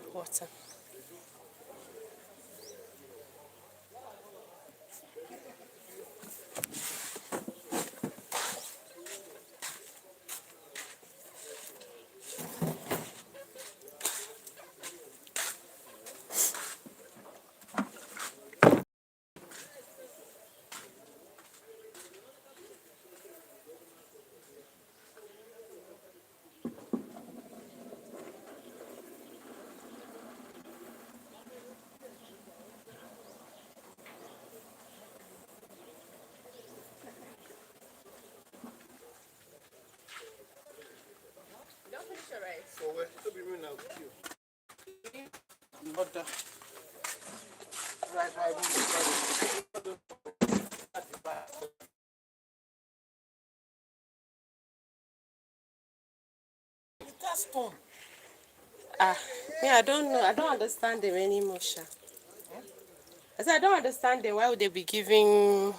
drink water. Don't finish your rice. So we're still be running out of you. Butter. Right, that's fun. Yeah, I don't know. I don't understand them anymore, Sha. I said I don't understand them. Why would they be giving?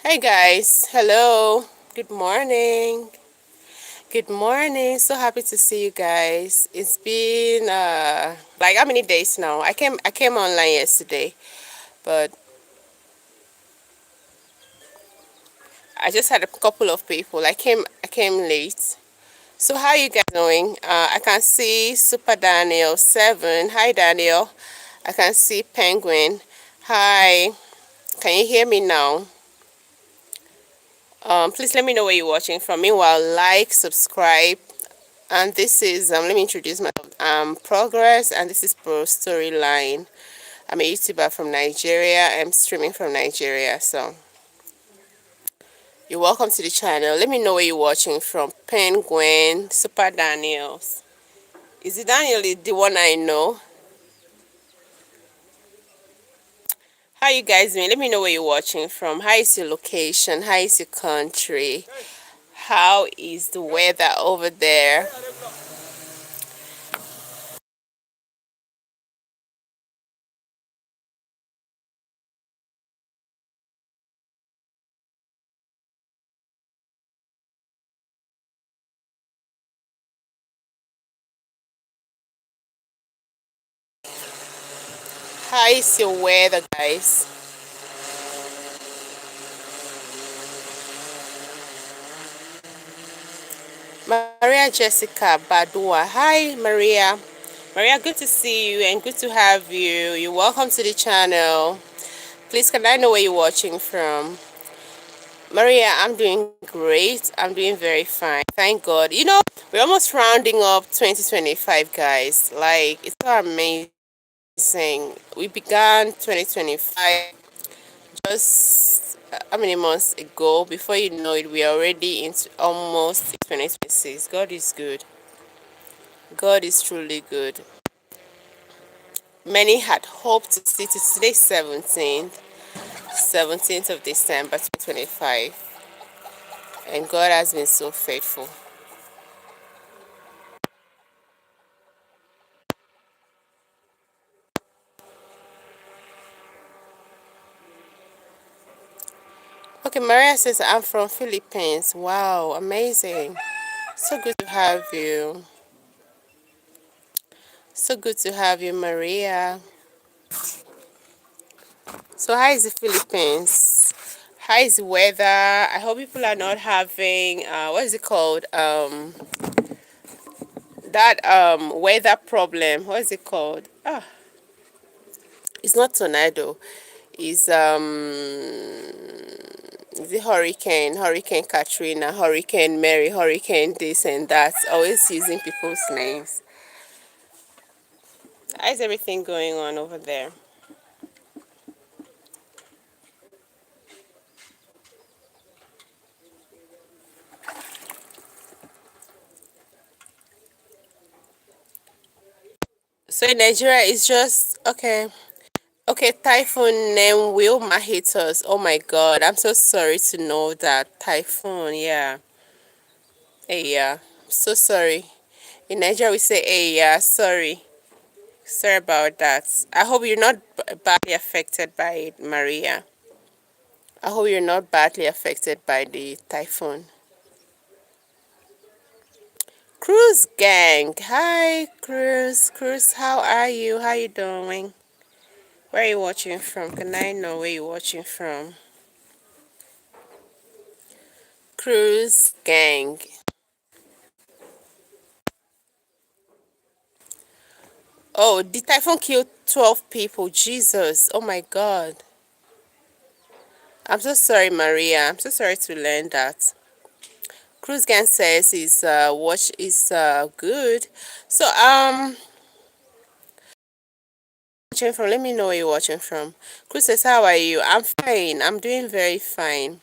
Hey guys, hello. Good morning. Good morning. So happy to see you guys. It's been like how many days now? I came online yesterday, but I just had a couple of people. I came late. So how you guys doing? I can see Super Daniel 7. Hi Daniel. I can see Penguin. Hi. Can you hear me now? Please let me know where you're watching from. Meanwhile, like, subscribe. And this is let me introduce myself. Progress, and this is Pro Storyline. I'm a YouTuber from Nigeria. I'm streaming from Nigeria, so you're welcome to the channel. Let me know where you're watching from. Penguin, Super Daniels. Is it Daniel the one I know? How you guys doing? Let me know where you're watching from. How is your location? How is your country? How is the weather over there? How is your weather, guys? Maria Jessica Badua. Hi, Maria. Maria, good to see you and good to have you. You're welcome to the channel. Please, can I know where you're watching from? Maria, I'm doing great. I'm doing very fine. Thank God. You know, we're almost rounding up 2025, guys. Like, it's so amazing. We began 2025 just how many months ago. Before you know it, we are already into almost 2026. God is good. God is truly good. Many had hoped to see to today 17th of December 2025, and God has been so faithful. Okay, Maria says I'm from Philippines. Wow, amazing. So good to have you. So good to have you, Maria. So how is the Philippines? How is the weather? I hope people are not having what is it called? That weather problem. What is it called? It's not tornado. It's the Hurricane Katrina, Hurricane Mary, Hurricane this and that. Always using people's names. How is everything going on over there? So in Nigeria, it's just okay. Okay, Typhoon named Wilma hit us. Oh my God, I'm so sorry to know that. Typhoon, yeah. Hey, yeah. So sorry. In Nigeria, we say, hey, yeah, sorry. Sorry about that. I hope you're not badly affected by it, Maria. I hope you're not badly affected by the typhoon. Cruise gang. Hi, Cruise. Cruise, how are you? How you doing? Where are you watching from? Can I know where you're watching from? Cruise gang. Oh, the typhoon killed 12 people. Jesus. Oh my God. I'm so sorry, Maria. I'm so sorry to learn that. Cruise gang says his watch is good. So watching from, let me know where you're watching from. Cruz says, how are you? I'm fine. I'm doing very fine.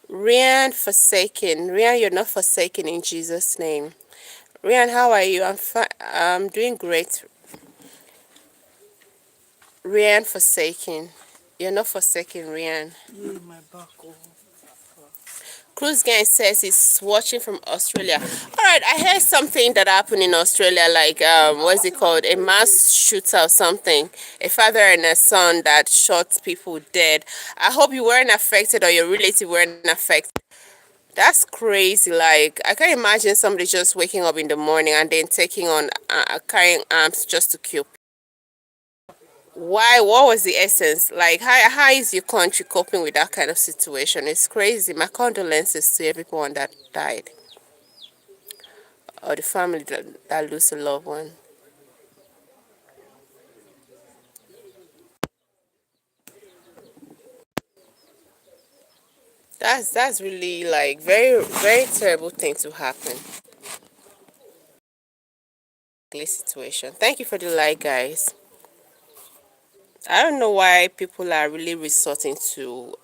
Rian forsaken. Rian, you're not forsaken in Jesus' name. Rian, how are you? I'm fine. I'm doing great. Rian forsaken. You're not forsaken, Rian. Yeah, my back. Oh. Cruz Gang says he's watching from Australia. All right, I heard something that happened in Australia, like what's it called? A mass shooter or something. A father and a son that shot people dead. I hope you weren't affected or your relative weren't affected. That's crazy. Like I can't imagine somebody just waking up in the morning and then taking on carrying arms just to kill. Why? What was the essence? Like, how is your country coping with that kind of situation? It's crazy. My condolences to everyone that died or the family that lose a loved one. That's really like very terrible thing to happen. Ugly situation. Thank you for the like, guys. I don't know why people are really resorting to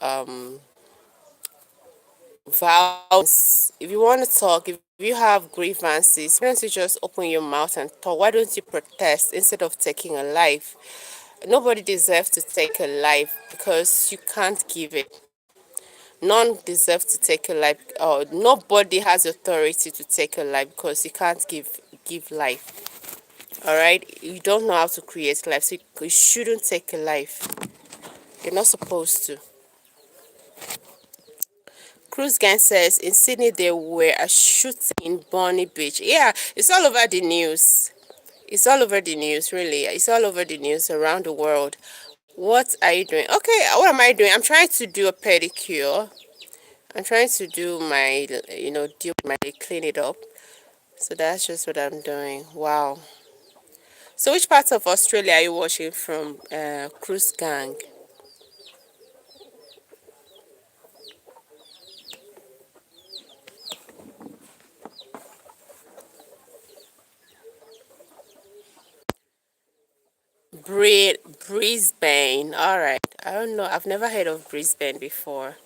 violence. If you want to talk, if you have grievances, why don't you just open your mouth and talk? Why don't you protest instead of taking a life? Nobody deserves to take a life because you can't give it. None deserve to take a life, or nobody has authority to take a life, because you can't give life. All right, you don't know how to create life, so you shouldn't take a life. You're not supposed to. Cruz Gang says in Sydney there were a shooting in Bonny Beach. Yeah, it's all over the news. It's all over the news, really. It's all over the news around the world. What are you doing? Okay, what am I doing? I'm trying to do a pedicure. I'm trying to do my, clean it up. So that's just what I'm doing. Wow. So which part of Australia are you watching from, Cruz Gang? Brisbane. All right. I don't know. I've never heard of Brisbane before.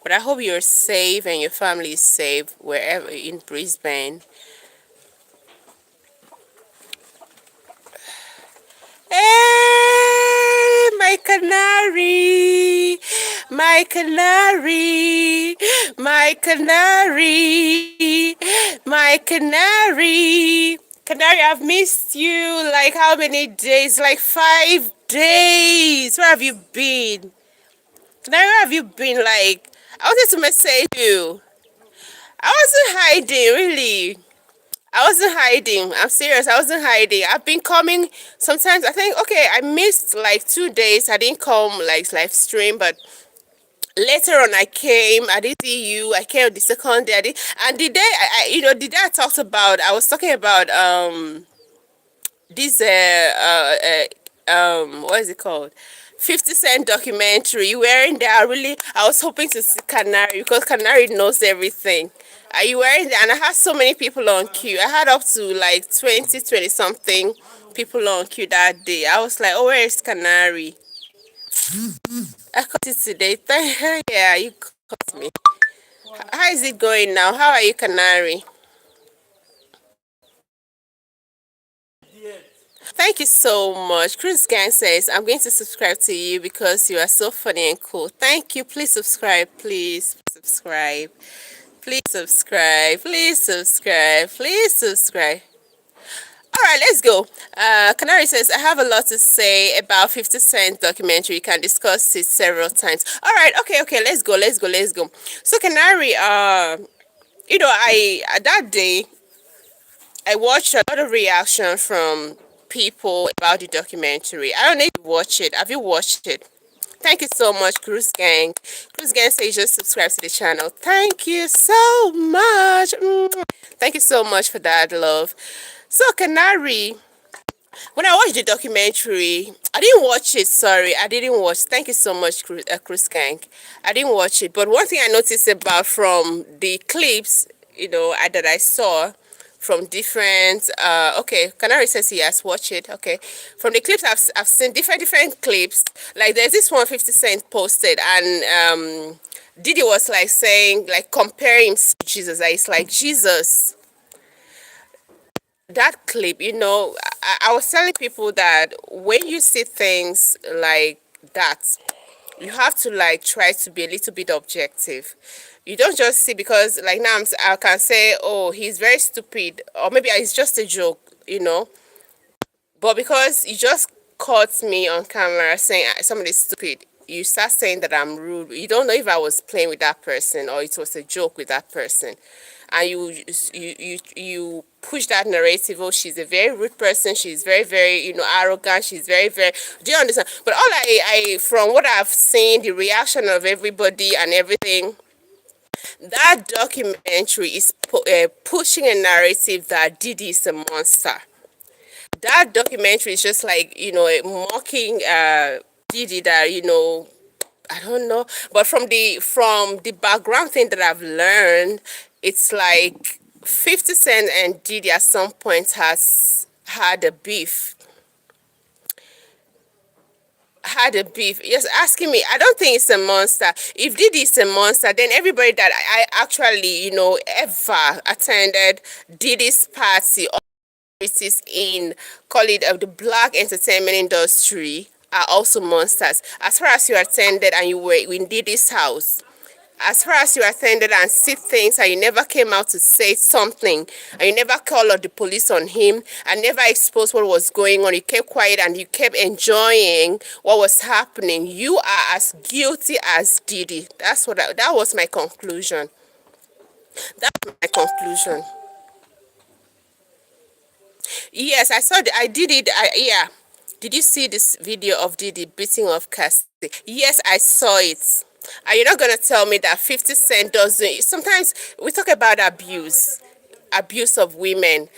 But I hope you're safe and your family is safe wherever in Brisbane. Hey, my canary, my canary, my canary, my canary. Canary, I've missed you. Like how many days? Like 5 days. Where have you been? Canary, where have you been? Like, I wanted to message you. I wasn't hiding, really. I wasn't hiding. I'm serious. I wasn't hiding. I've been coming sometimes. I think, okay, I missed like 2 days. I didn't come like live stream, but later on I came. I didn't see you. I came the second day. And the day the day I talked about, I was talking about this what is it called? 50 Cent documentary. You wearing there? I was hoping to see Canary, because Canary knows everything. Are you wearing there? And I had so many people on queue. I had up to like 20 something people on queue that day. I was like, oh, where is Canary? I caught it today. Yeah, you caught me. How is it going now? How are you, Canary? Thank you so much. Chris Gang says, I'm going to subscribe to you because you are so funny and cool. Thank you. Please subscribe. Please subscribe. Please subscribe. Please subscribe. Please subscribe. All right, let's go. Canary says, I have a lot to say about 50 Cent documentary. You can discuss it several times. All right, okay, let's go, let's go, let's go. So Canary, that day, I watched a lot of reaction from people about the documentary. I don't know if you watched it. Have you watched it? Thank you so much, Cruise Gang. Cruise Gang says just subscribe to the channel. Thank you so much. Thank you so much for that, love. So, Canary, when I watched the documentary, I didn't watch it. Sorry, I didn't watch. Thank you so much, Chris Kank. I didn't watch it. But one thing I noticed about from the clips, that I saw from different. Okay, Canary says he has watched it. Okay, from the clips I've seen different clips. Like there's this one 50 Cent posted, and Diddy was like saying, like comparing him to Jesus. Like, it's like Jesus. That clip, I was telling people that when you see things like that, you have to like try to be a little bit objective. You don't just see, because like now I can say, oh, he's very stupid, or maybe it's just a joke. But because you just caught me on camera saying somebody's stupid, you start saying that I'm rude. You don't know if I was playing with that person or it was a joke with that person, and you push that narrative. Oh, she's a very rude person. She's very, very arrogant. She's very, very. Do you understand? But all I from what I've seen, the reaction of everybody and everything, that documentary is pushing a narrative that Diddy is a monster. That documentary is just like mocking Diddy, that I don't know, but from the background thing that I've learned, it's like 50 Cent and Diddy at some point has had a beef. Yes, asking me, I don't think it's a monster. If Diddy is a monster, then everybody that I actually ever attended Diddy's party, in, call it, the black entertainment industry, are also monsters. As far as you attended and you were in Diddy's house, As far as you attended and see things and you never came out to say something and you never called the police on him and never exposed what was going on, you kept quiet and you kept enjoying what was happening, you are as guilty as Diddy. That was my conclusion. That's my conclusion. Yes, I did it. Yeah. Did you see this video of Diddy beating of Cassie? Yes, I saw it. And you're not gonna tell me that 50 Cent doesn't. Sometimes we talk about abuse of women.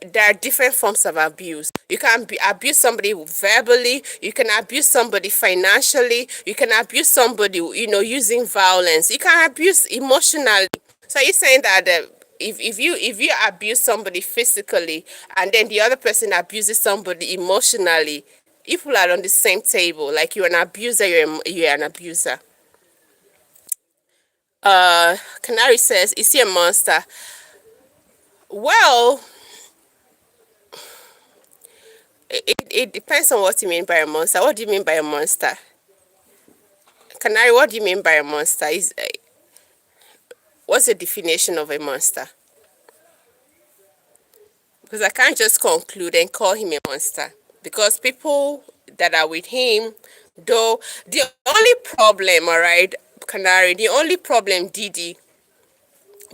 There are different forms of abuse. You can abuse somebody verbally. You can abuse somebody financially. You can abuse somebody, using violence. You can abuse emotionally. So you're saying that if you abuse somebody physically and then the other person abuses somebody emotionally, if people are on the same table, like you're an abuser, you're an abuser. Canary says, is he a monster? Well, it depends on what you mean by a monster. What do you mean by a monster? Canary, what do you mean by a monster? What's the definition of a monster? Because I can't just conclude and call him a monster. Because people that are with him, though, the only problem, all right, Canary, the only problem, Didi,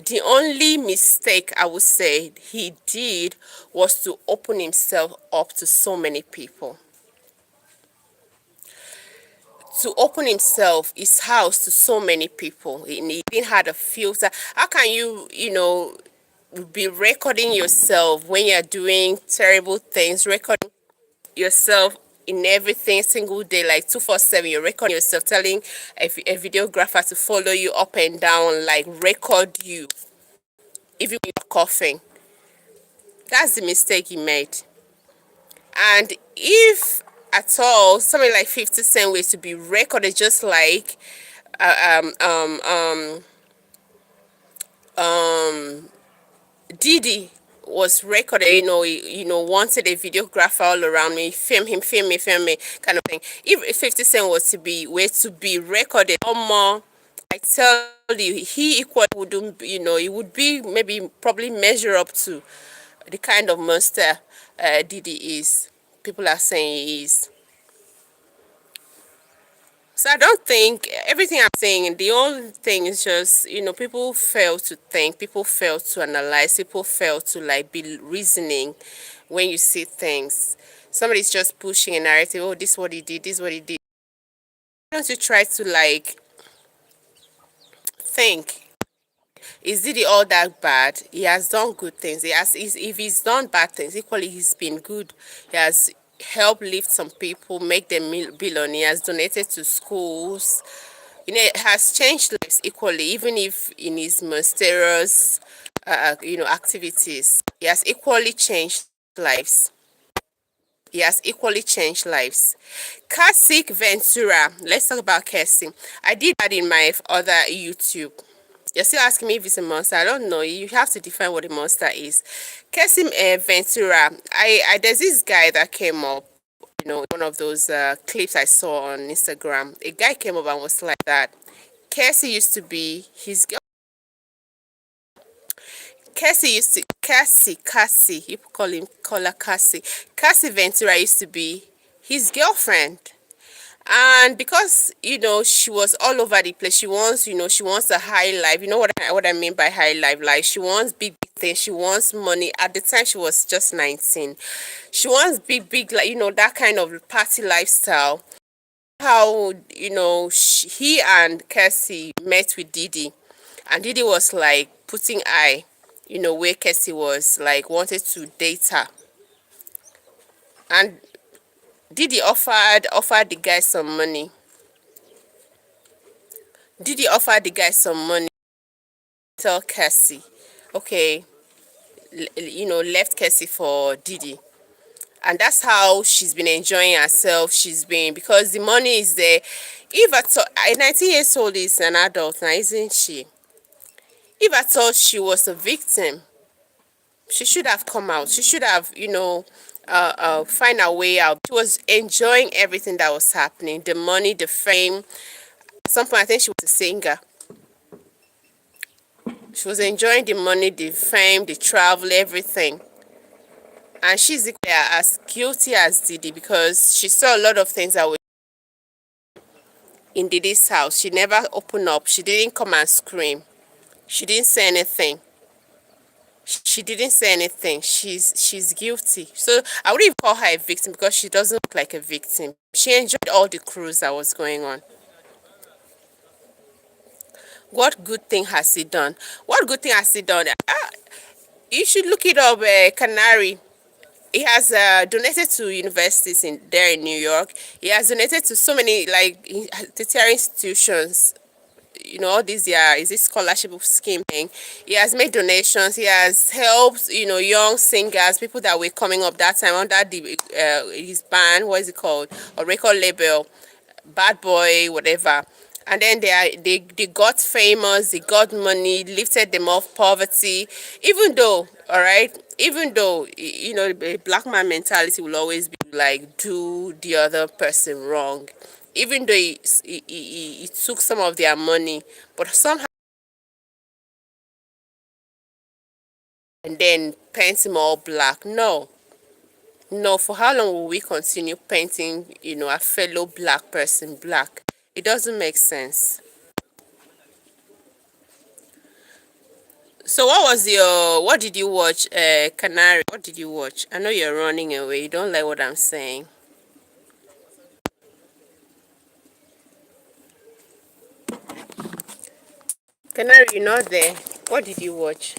the only mistake I would say he did was to open himself up to so many people. To open himself, his house to so many people. He didn't have a filter. How can you be recording yourself when you're doing terrible things, recording yourself in everything single day, like 247, you're recording yourself, telling a videographer to follow you up and down, like record you even when you're coughing. That's the mistake he made. And if at all something like 50 Cent ways to be recorded, just like Diddy was recorded, wanted a videographer all around me, film me, kind of thing. If 50 Cent was to be recorded, or more, I tell you, he equally wouldn't, he would be maybe probably measure up to the kind of monster Diddy is. People are saying he is. So I don't think everything I'm saying, the only thing is just, people fail to think, people fail to analyze, people fail to like be reasoning when you see things. Somebody's just pushing a narrative, oh, this is what he did, this is what he did. Why don't you try to like think? Is it all that bad? He has done good things. If he's done bad things, equally he's been good. He has helped lift some people, make them billionaires, donated to schools. It has changed lives equally, even if in his mysterious, activities. He has equally changed lives. He has equally changed lives. Cassie Ventura. Let's talk about Cassie. I did that in my other YouTube. You're still asking me if it's a monster. I don't know. You have to define what a monster is. Cassie Ventura. There's this guy that came up, one of those clips I saw on Instagram. A guy came up and was like that. Cassie used to be his girl. Cassie, you call her Cassie. Cassie Ventura used to be his girlfriend. And because she was all over the place, she wants a high life. You know what I mean by high life? Like she wants big things, she wants money. At the time she was just 19. She wants big, like that kind of party lifestyle. How he and Cassie met with Diddy, and Diddy was like putting eye, where Cassie was, like wanted to date her. And Diddy offered the guy some money. Diddy offered the guy some money. Tell Cassie, okay, left Cassie for Diddy. And that's how she's been enjoying herself. Because the money is there. If at all, a 19 years old is an adult now, isn't she? If I thought she was a victim, she should have come out. She should have, find a way out. She was enjoying everything that was happening. The money, the fame. At some point, I think she was a singer. She was enjoying the money, the fame, the travel, everything. And she's equally as guilty as Didi because she saw a lot of things that were in Didi's house. She never opened up. She didn't come and scream. She didn't say anything. She didn't say anything. She's guilty. So I wouldn't even call her a victim because she doesn't look like a victim. She enjoyed all the cruise that was going on. What good thing has he done? What good thing has he done? You should look it up, Canary. He has donated to universities in there in New York. He has donated to so many like tertiary institutions. You know, all these is this scholarship scheme thing. He has made donations. He has helped, young singers, people that were coming up that time under the his band. What is it called? A record label, Bad Boy, whatever. And then they got famous, they got money, lifted them off poverty. Even though, all right, even though the black man mentality will always be like do the other person wrong. Even though he took some of their money, but somehow and then paint him all black. No, no. For how long will we continue painting, a fellow black person black? It doesn't make sense. So what did you watch, Canary? What did you watch? I know you're running away. You don't like what I'm saying. Canary, you're not there. What did you watch?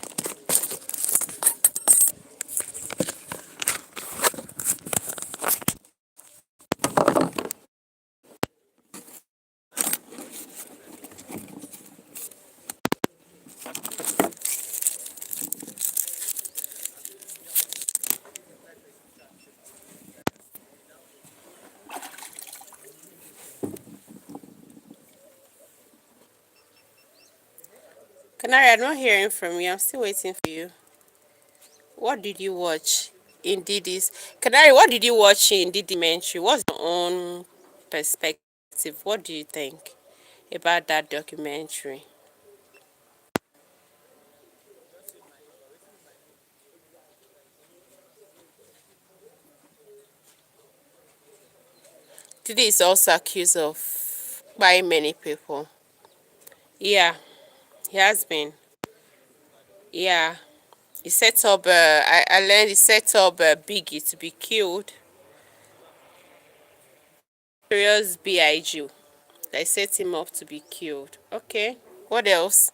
Canary, I'm not hearing from you. I'm still waiting for you. What did you watch in Didi's? Canary, what did you watch in Didi documentary? What's your own perspective? What do you think about that documentary? Didi is also accused of by many people. Yeah, he has been. Yeah, he set up. I learned he set up Biggie to be killed. Serious Big. They set him up to be killed. Okay. What else?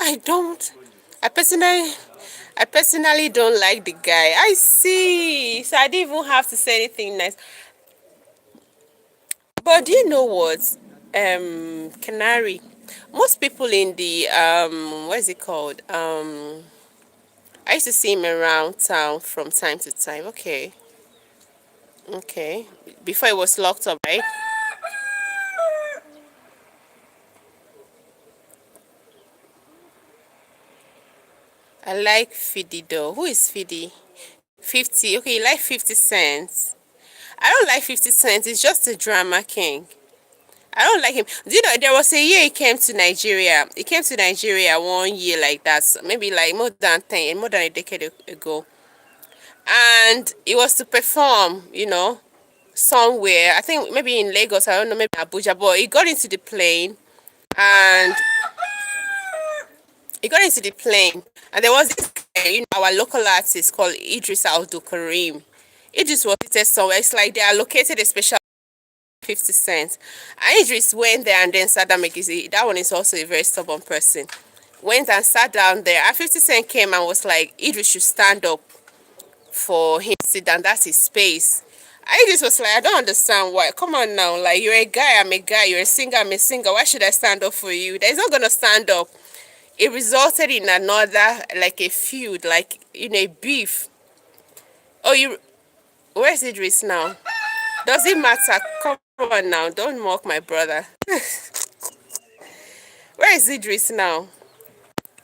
I don't. I personally, I personally don't like the guy. I see. So I didn't even have to say anything nice. But do you know what? Canary. Most people in the what is it called? I used to see him around town from time to time. Okay. Okay. Before it was locked up, right? I like Fidi though. Who is Fidi? 50. Okay, you like 50 cents. I don't like 50 cents. It's just a drama king. I don't like him. Do you know there was a year he came to Nigeria? He came to Nigeria 1 year like that, so maybe like more than a decade ago. And it was to perform, somewhere. I think maybe in Lagos, I don't know, maybe Abuja, but and he got into the plane and there was this guy, our local artist called Idris Abdul Karim. Idris was seated somewhere. It's like they allocated a special 50 cents. And Idris went there and then sat down. That one is also a very stubborn person. Went and sat down there. And 50 Cent came and was like, Idris should stand up for him to sit down. That's his space. And Idris was like, I don't understand why. Come on now. Like, you're a guy, I'm a guy. You're a singer, I'm a singer. Why should I stand up for you? He's not going to stand up. It resulted in another, like a feud, like in a beef. Oh, where's Idris now? Does it matter? Come on now, don't mock my brother. Where is Idris now?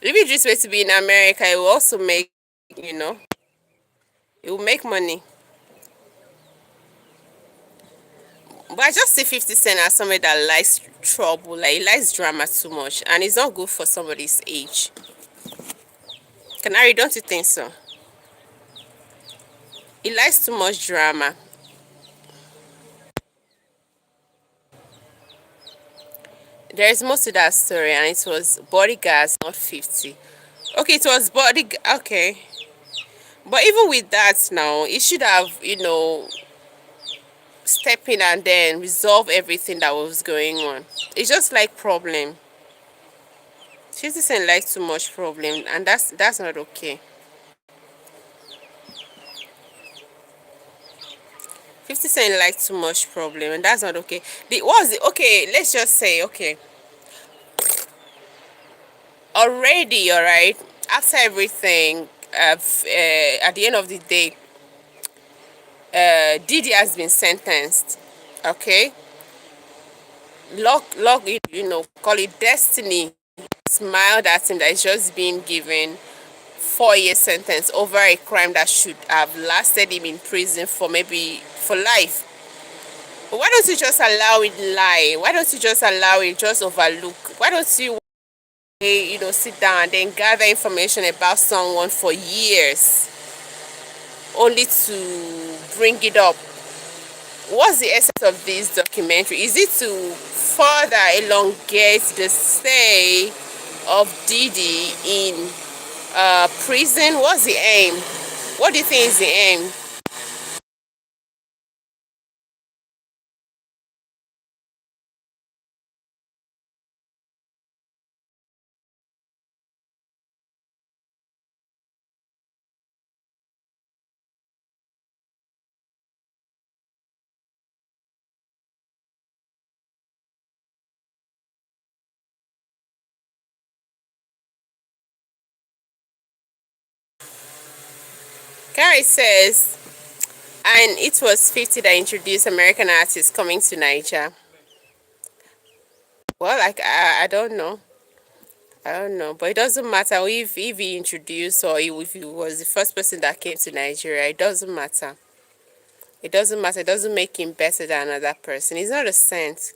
If Idris were to be in America, it will also make, it will make money. But I just see 50 Cent as somebody that likes trouble, like he likes drama too much, and it's not good for somebody's age. Canary, don't you think so? He likes too much drama. There is more to that story, and it was bodyguards, not 50. Okay, it was body. Okay, but even with that, now it should have, step in and then resolve everything that was going on. It's just like problem. 50 Cent like too much problem, and that's not okay. 50 Cent like too much problem, and that's not okay. The what was the okay? Let's just say okay. Already, all right. After everything, at the end of the day, Diddy has been sentenced. Okay, luck, call it destiny. Smiled at him that he's just being given 4 year sentence over a crime that should have lasted him in prison for maybe for life. But why don't you just allow it lie? Why don't you just allow it just overlook? Why don't you sit down and then gather information about someone for years only to bring it up? What's the essence of this documentary? Is it to further elongate the stay of Diddy in prison? What's the aim? What do you think is the aim? Gary says, and it was 50 that introduced American artists coming to Niger. Well, like I don't know. I don't know, but it doesn't matter if he introduced or if he was the first person that came to Nigeria. It doesn't matter. It doesn't matter. It doesn't make him better than another person. It's not a sense.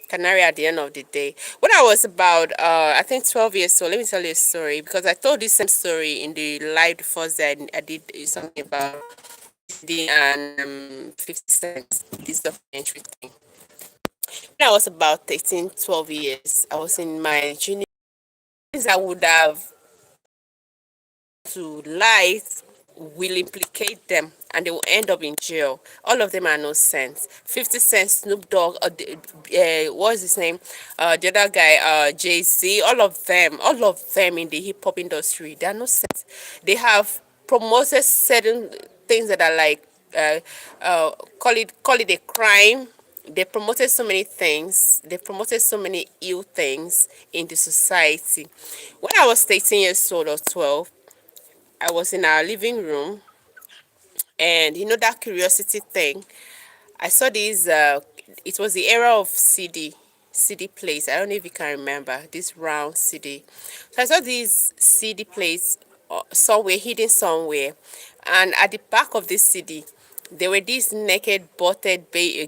Canary at the end of the day. When I was about, I think 12 years old, let me tell you a story because I told this same story in the live the first day I did something about the and 50 cents, this documentary thing. When I was about 13, 12 years, I was in my junior. Things I would have to lies will implicate them and they will end up in jail. All of them are no sense. 50 Cent, Snoop Dogg, what's his name? The other guy, Jay-Z, all of them in the hip hop industry, they are no sense. They have promoted certain things that are like, uh, uh, call it a crime. They promoted so many things. They promoted so many ill things in the society. When I was 13 years old or 12, I was in our living room, and that curiosity thing. I saw this. It was the era of CD plates. I don't know if you can remember this round CD. So I saw these CD plates somewhere hidden somewhere, and at the back of this CD, there were these naked, butted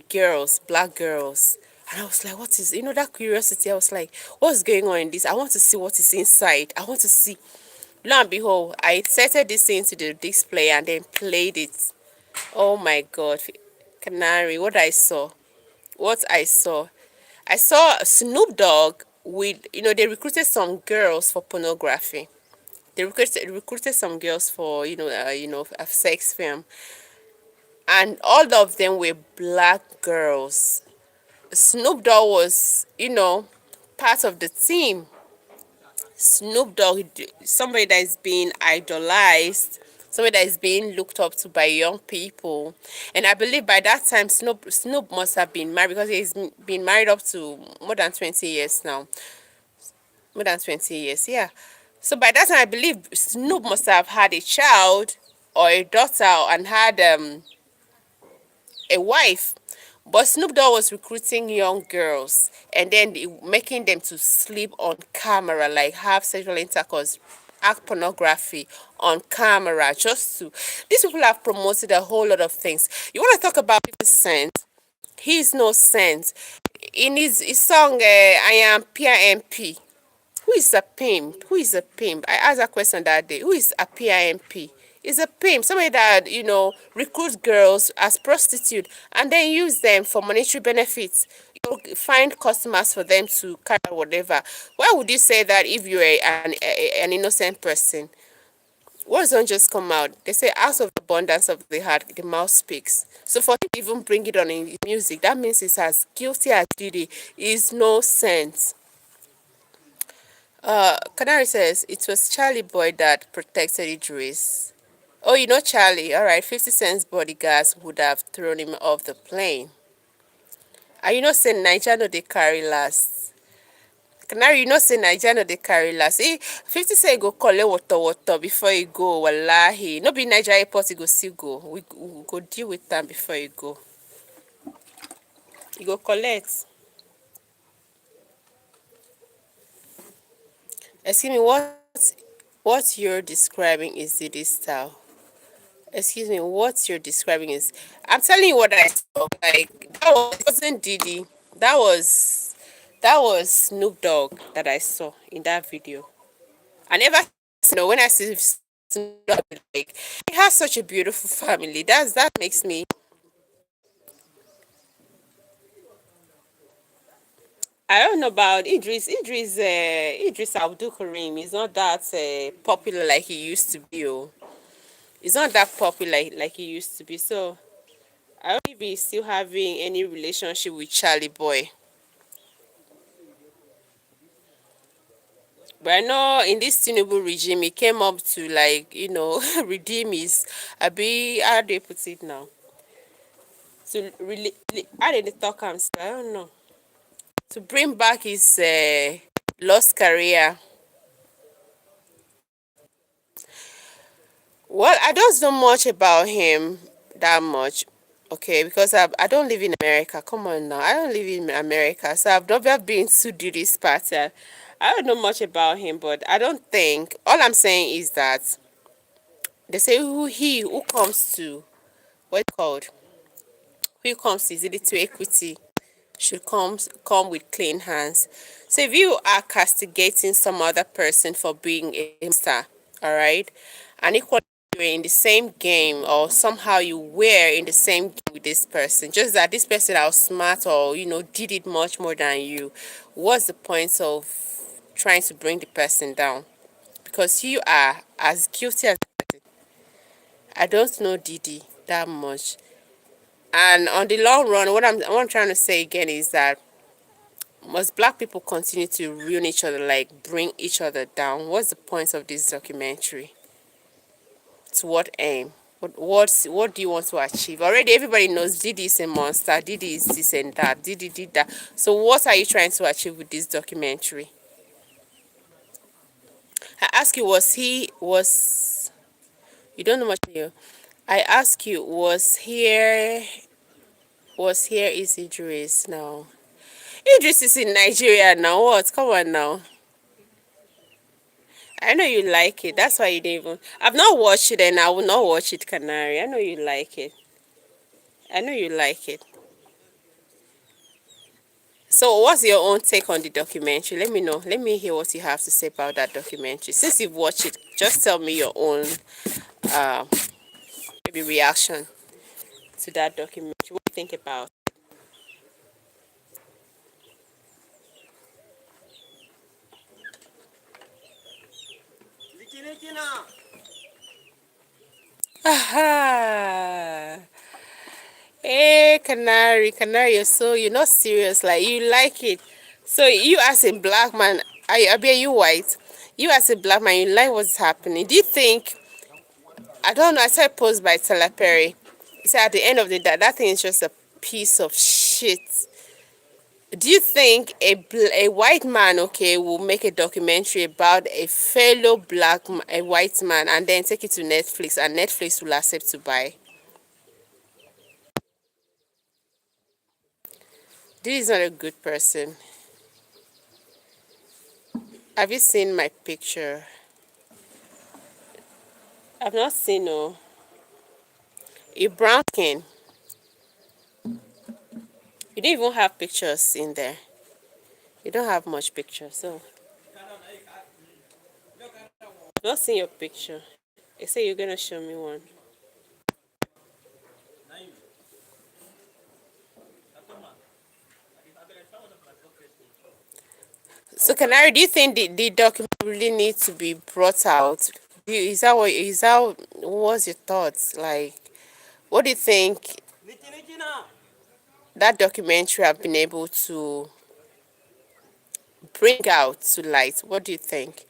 girls, black girls. And I was like, what is, that curiosity? I was like, what's going on in this? I want to see what is inside. I want to see. Lo and behold, I inserted this into the display and then played it. Oh my God, Canary, what I saw. What I saw. I saw Snoop Dogg with, they recruited some girls for pornography. They recruited some girls for, a sex film. And all of them were black girls. Snoop Dogg was, part of the team. Snoop Dogg, somebody that is being idolized, somebody that is being looked up to by young people. And I believe by that time, Snoop must have been married because he's been married up to more than 20 years now. More than 20 years, yeah. So by that time, I believe Snoop must have had a child or a daughter and had a wife. But Snoop Dogg was recruiting young girls and then making them to sleep on camera, like have sexual intercourse, act pornography on camera, just to. These people have promoted a whole lot of things. You want to talk about 50 Cent? He's no sense. In his song, I am PIMP. Who is a pimp? Who is a pimp? I asked that question that day. Who is a PIMP? Is a pimp somebody that recruits girls as prostitute and then use them for monetary benefits. Find customers for them to carry out whatever. Why would you say that if you're an innocent person? Words don't just come out. They say out of the abundance of the heart, the mouth speaks. So for him to even bring it on in music, that means he's as guilty as Diddy. Is no sense. Canary says it was Charlie Boy that protected Idris. Oh, you know Charlie. All right, 50 Cent's bodyguards would have thrown him off the plane. And you know, say Nigeria no they carry last. Canary, you know, say Nigeria no they carry last. 50 Cent go collect water before he go. Wallahi. No be Nigeria airport, he go still go. We go deal with them before he go. He go collect. Excuse me, what you're describing is Diddy style. Excuse me, what you're describing is, I'm telling you what I saw. Like it wasn't Diddy. That was Snoop Dogg that I saw in that video. I never when I see Snoop Dogg, like he has such a beautiful family. That makes me. I don't know about Idris. Idris Abdul Karim is not that popular like he used to be. Oh, he's not that popular like he used to be. So I don't know if he's still having any relationship with Charlie Boy. But I know in this Tinubu regime, he came up to redeem his, abi, how do they put it now? To really, how did they talk him? I don't know. To bring back his lost career. Well, I don't know much about him that much, okay, because I don't live in America. Come on now, I don't live in America, so I've never been to do this party. I don't know much about him, but I don't think. All I'm saying is that they say who comes to what it called who comes easily to equity should come with clean hands. So if you are castigating some other person for being a star, all right, and equally you're in the same game or somehow you were in the same game with this person, just that this person outsmart or did it much more than you, what's the point of trying to bring the person down? Because you are as guilty as the person. I don't know Didi that much. And on the long run, what I'm trying to say again is that must black people continue to ruin each other, like bring each other down? What's the point of this documentary? To what aim? What do you want to achieve? Already everybody knows Didi is a monster, Didi is this and that, Didi did that. So what are you trying to achieve with this documentary? I ask you, was you don't know much here. I ask you, was here is Idris now? Idris is in Nigeria now. What? Come on now. I know you like it. That's why you didn't even. I've not watched it and I will not watch it, Canary. I know you like it. I know you like it. So, what's your own take on the documentary? Let me know. Let me hear what you have to say about that documentary. Since you've watched it, just tell me your own uh, maybe reaction to that documentary. What do you think about? Aha! Hey, Canary, you're not serious. Like you like it. So you as a black man, are you white? You as a black man, you like what's happening. Do you think? I don't know. I saw a post by Tyler Perry. He said at the end of the day, that thing is just a piece of shit. Do you think a white man, okay, will make a documentary about a fellow a white man, and then take it to Netflix, and Netflix will accept to buy? This is not a good person. Have you seen my picture? I've not seen no. A brown skin. You don't even have pictures in there. You don't have much pictures, so I'm not seeing your picture. They say you're gonna show me one. So, Canary, do you think the document really needs to be brought out? What's your thoughts? Like, what do you think that documentary have been able to bring out to light? What do you think?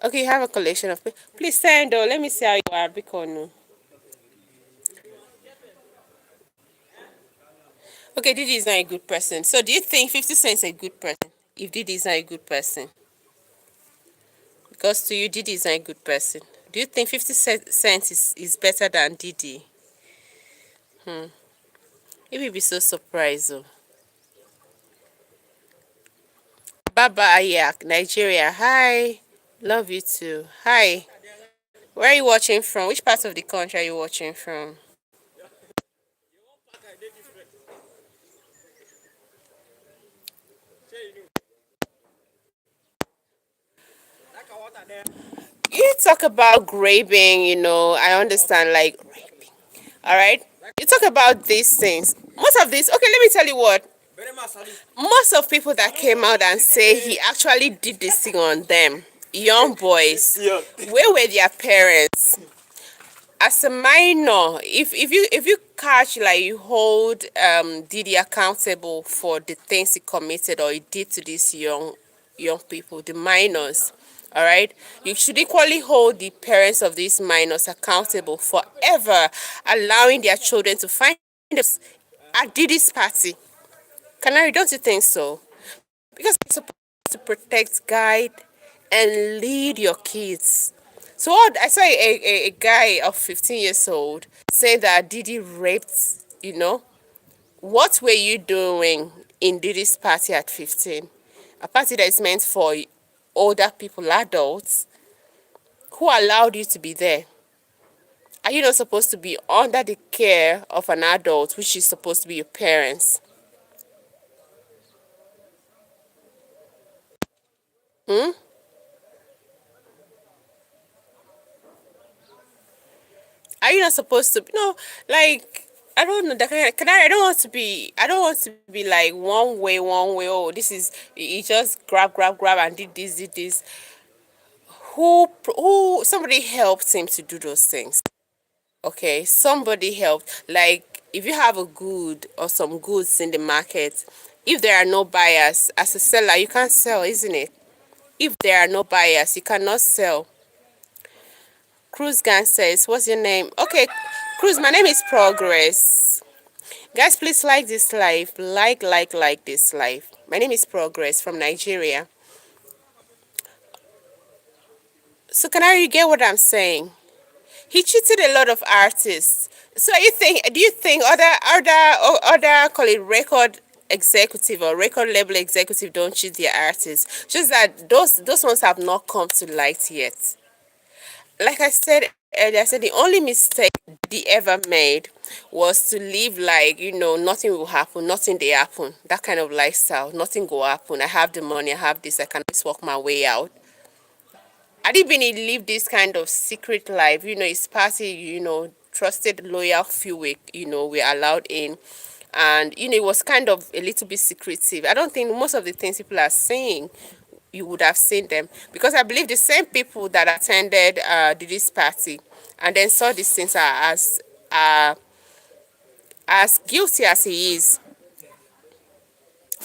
Okay, you have a collection of. Please send though. Let me see how you are. Because no. Okay, Didi is not a good person. So, do you think 50 Cent is a good person? If Didi is not a good person, because to you, Didi is not a good person. Do you think 50 Cent is better than Didi? You will be so surprised. Oh. Baba Ayak, Nigeria. Hi. Love you too. Hi. Where are you watching from? Which part of the country are you watching from? You talk about grading, I understand, like, all right? You talk about these things. Most of this, okay, let me tell you what. Most of people that came out and say he actually did this thing on them, young boys, where were their parents? As a minor, if you catch, like, you hold Didi accountable for the things he committed or he did to these young people, the minors, all right, you should equally hold the parents of these minors accountable for ever allowing their children to find themselves at Didi's party. Canary, don't you think so? Because you're supposed to protect, guide, and lead your kids. So what, I saw a guy of 15 years old say that Didi raped, you know. What were you doing in Didi's party at 15? A party that is meant for older people, adults. Who allowed you to be there? Are you not supposed to be under the care of an adult, which is supposed to be your parents? Hmm? Are you not supposed to? No, like, I don't know. I don't want to be. I don't want to be like one way, one way. Oh, this is. He just grab, and did this. Who? Somebody helped him to do those things. Okay, somebody helped. Like, if you have a good or some goods in the market, if there are no buyers, as a seller, you can't sell, isn't it? If there are no buyers, you cannot sell. Cruz Gang says, "What's your name?" Okay, Cruz, my name is Progress. Guys, please like this live. Like this live. My name is Progress from Nigeria. So can you get what I'm saying? He cheated a lot of artists. So do you think other call it record executive or record label executive don't cheat their artists? Just that those ones have not come to light yet. Like I said earlier, I said the only mistake they ever made was to live like, nothing will happen, nothing they happen. That kind of lifestyle, nothing will happen. I have the money, I have this, I can just walk my way out. Adibini lived this kind of secret life, his party, trusted, loyal few were allowed in. And, it was kind of a little bit secretive. I don't think most of the things people are saying you would have seen them, because I believe the same people that attended this party and then saw these things are as guilty as he is,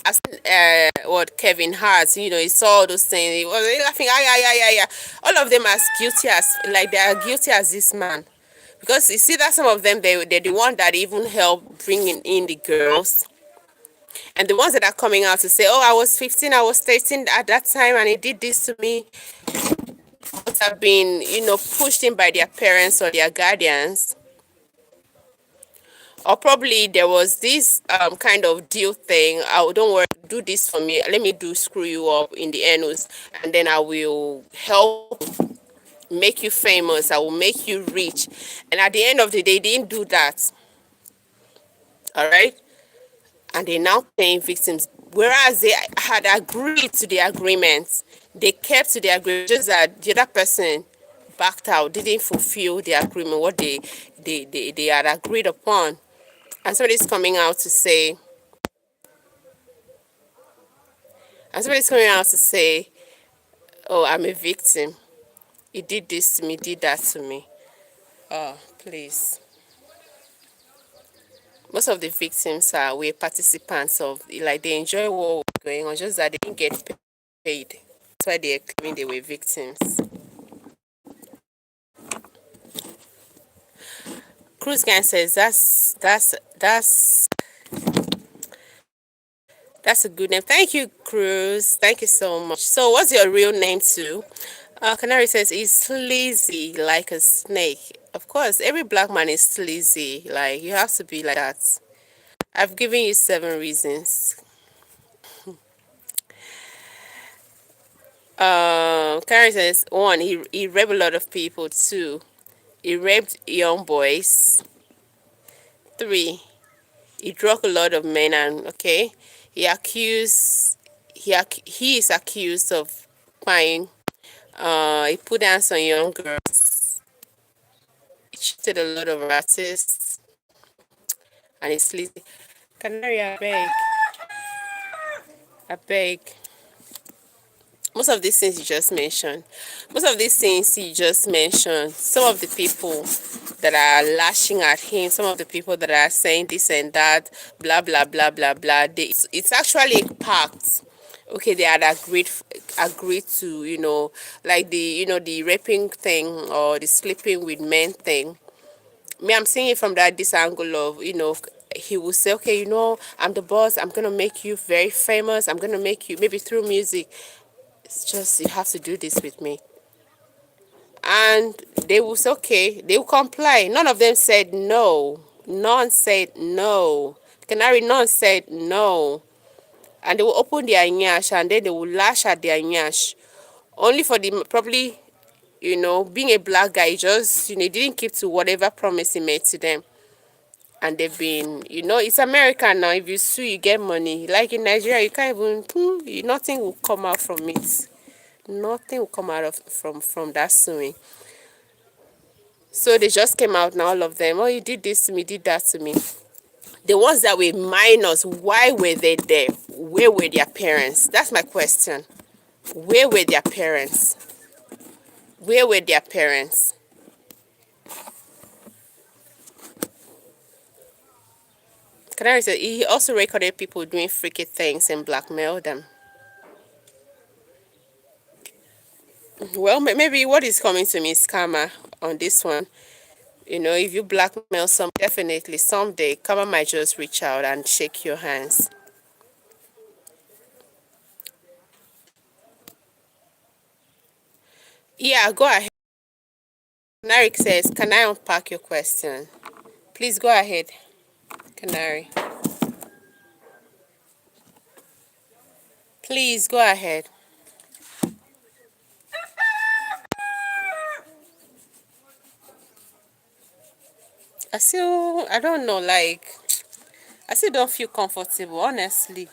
as what Kevin Hart, he saw all those things, he was laughing, yeah. All of them as guilty as, like, they are guilty as this man, because you see that some of them they're the one that even helped bringing in the girls. And the ones that are coming out to say, oh, I was 15, I was 13 at that time, and he did this to me, have been, pushed in by their parents or their guardians. Or probably there was this kind of deal thing. Oh, don't worry, do this for me. Let me do screw you up in the anus, and then I will help. make you famous, I will make you rich. And at the end of the day, they didn't do that. All right. And they're now playing victims. Whereas they had agreed to the agreement, they kept to the agreement, just that the other person backed out, didn't fulfill the agreement, what they had agreed upon. And somebody's coming out to say, oh, I'm a victim. He did this to me, did that to me. Oh, please. Most of the victims were participants of, like, they enjoy what was going on, just that they didn't get paid. That's why they're claiming they were victims. Cruz Gang says that's a good name. Thank you, Cruz. Thank you so much. So what's your real name too? Canary says he's sleazy like a snake. Of course, every black man is sleazy. Like, you have to be like that. I've given you 7 reasons. Canary says 1, he raped a lot of people. 2, he raped young boys. 3, he drug a lot of men, and okay, he is accused of crime. He put down some young girls. He cheated a lot of artists, and he's sleazy. Canary, I beg. Most of these things you just mentioned, some of the people that are lashing at him, some of the people that are saying this and that, blah blah blah blah blah, it's actually packed. Okay, they had agreed to, like the raping thing or the sleeping with men thing. Me, I'm seeing it from this angle of, he will say, okay, I'm the boss, I'm gonna make you very famous, I'm gonna make you, maybe through music. It's just, you have to do this with me. And they will say, okay, they will comply. None of them said no. None said no. Canary, none said no. And they will open their nyash, and then they will lash at their nyash. Only for the, probably, being a black guy, just, didn't keep to whatever promise he made to them. And they've been, it's America now. If you sue, you get money. Like in Nigeria, you can't even, nothing will come out from it. Nothing will come out of from that suing. So they just came out now, all of them. Oh, you did this to me, did that to me. The ones that were minors, why were they there? Where were their parents? That's my question. Where were their parents? Where were their parents? Canary said he also recorded people doing freaky things and blackmailed them. Well, maybe what is coming to me is karma on this one. If you blackmail some, definitely someday karma might just reach out and shake your hands. Yeah, go ahead. Canary says, can I unpack your question? Please go ahead, Canary. Please go ahead. I don't know, like, I still don't feel comfortable, honestly.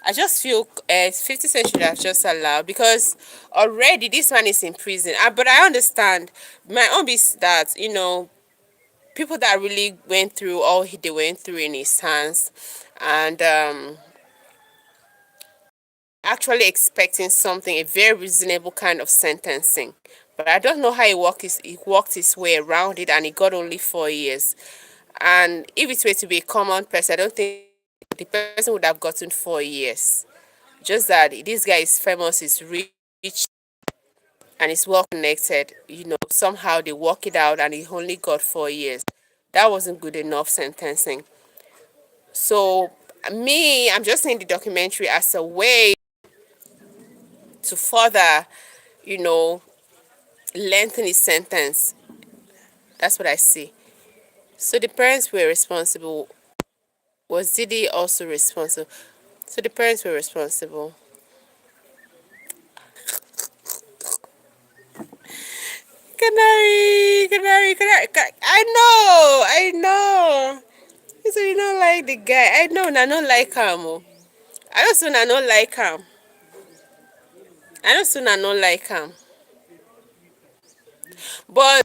I just feel 50 Cent should have just allowed, because already this man is in prison. But I understand. My own is that, people that really went through all they went through in his hands, and actually expecting something, a very reasonable kind of sentencing. But I don't know how he walked his way around it, and he got only 4 years. And if it were to be a common person, I don't think the person would have gotten 4 years. Just that this guy is famous, is rich, and is well connected. Somehow they work it out, and he only got 4 years. That wasn't good enough sentencing. So me, I'm just seeing the documentary as a way to further, you know, lengthen his sentence. That's what I see. So the parents were responsible. Was Diddy also responsible? So the parents were responsible. Canary. I know. So you don't like the guy. I know, I don't like him. Oh. I know soon I don't like him. I know soon I don't like him. But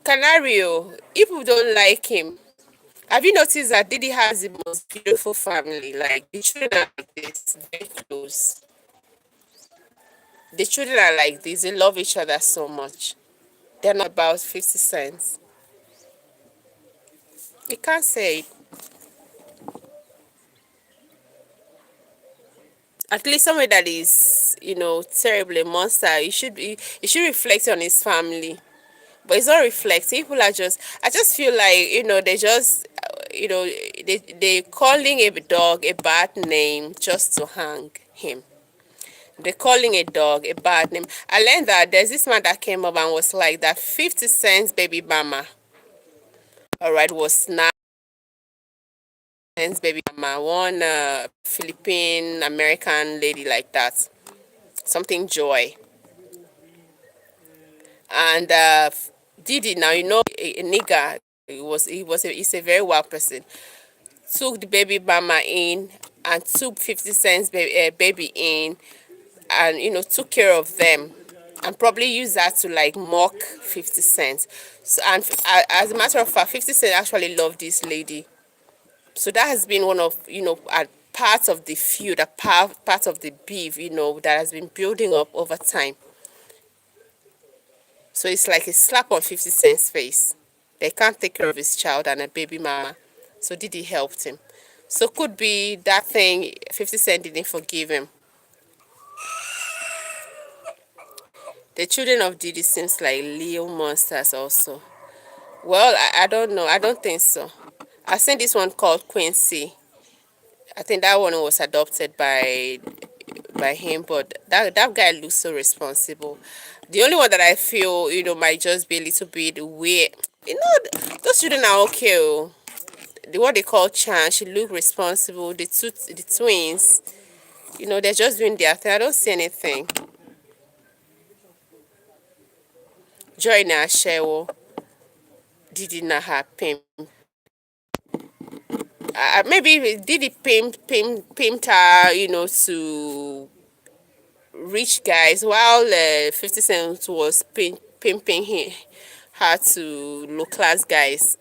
Canario, people don't like him. Have you noticed that Didi has the most beautiful family? Like the children are like this, very close. The children are like this. They love each other so much. They're not about 50 cents. You can't say it. At least somebody that is, terribly monster, it should reflect on his family. But it's not reflecting. People are just, I just feel like, they just, they calling a dog a bad name just to hang him. They're calling a dog a bad name. I learned that there's this man that came up and was like that 50 cents baby mama, all right, was snapped. Baby mama, one Philippine American lady like that, something Joy, and Didi. Now a nigga. He's a very wild person. Took the baby mama in and took 50 cents baby in, and took care of them, and probably used that to like mock 50 cents. So, and as a matter of fact, 50 cents actually loved this lady. So that has been one of a part of the feud, a part of the beef, that has been building up over time. So it's like a slap on 50 Cent's face. They can't take care of his child and a baby mama. So Didi helped him. So could be that thing 50 Cent didn't forgive him. The children of Didi seems like little monsters also. Well, I don't know. I don't think so. I've seen this one called Quincy. I think that one was adopted by him, but that guy looks so responsible. The only one that I feel, might just be a little bit weird. Those children are okay. Oh. What they call Chan, she look responsible. The twins, they're just doing their thing. I don't see anything. Joy na Shewo, Didi na her pimp. Maybe Didi pimped her, to rich guys, while 50 Cent was pimping her to low class guys.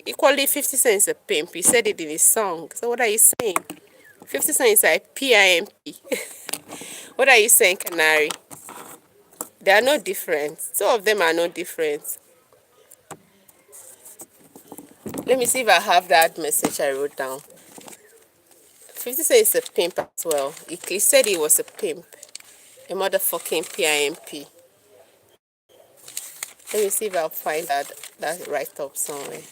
Equally, 50 Cent is a pimp. He said it in his song. So what are you saying? 50 Cent is like PIMP. What are you saying, Canary? They are no different. Two of them are no different. Let me see if I have that message I wrote down. 50 Cent is a pimp as well. He said he was a pimp. A motherfucking PIMP. Let me see if I'll find that right up somewhere.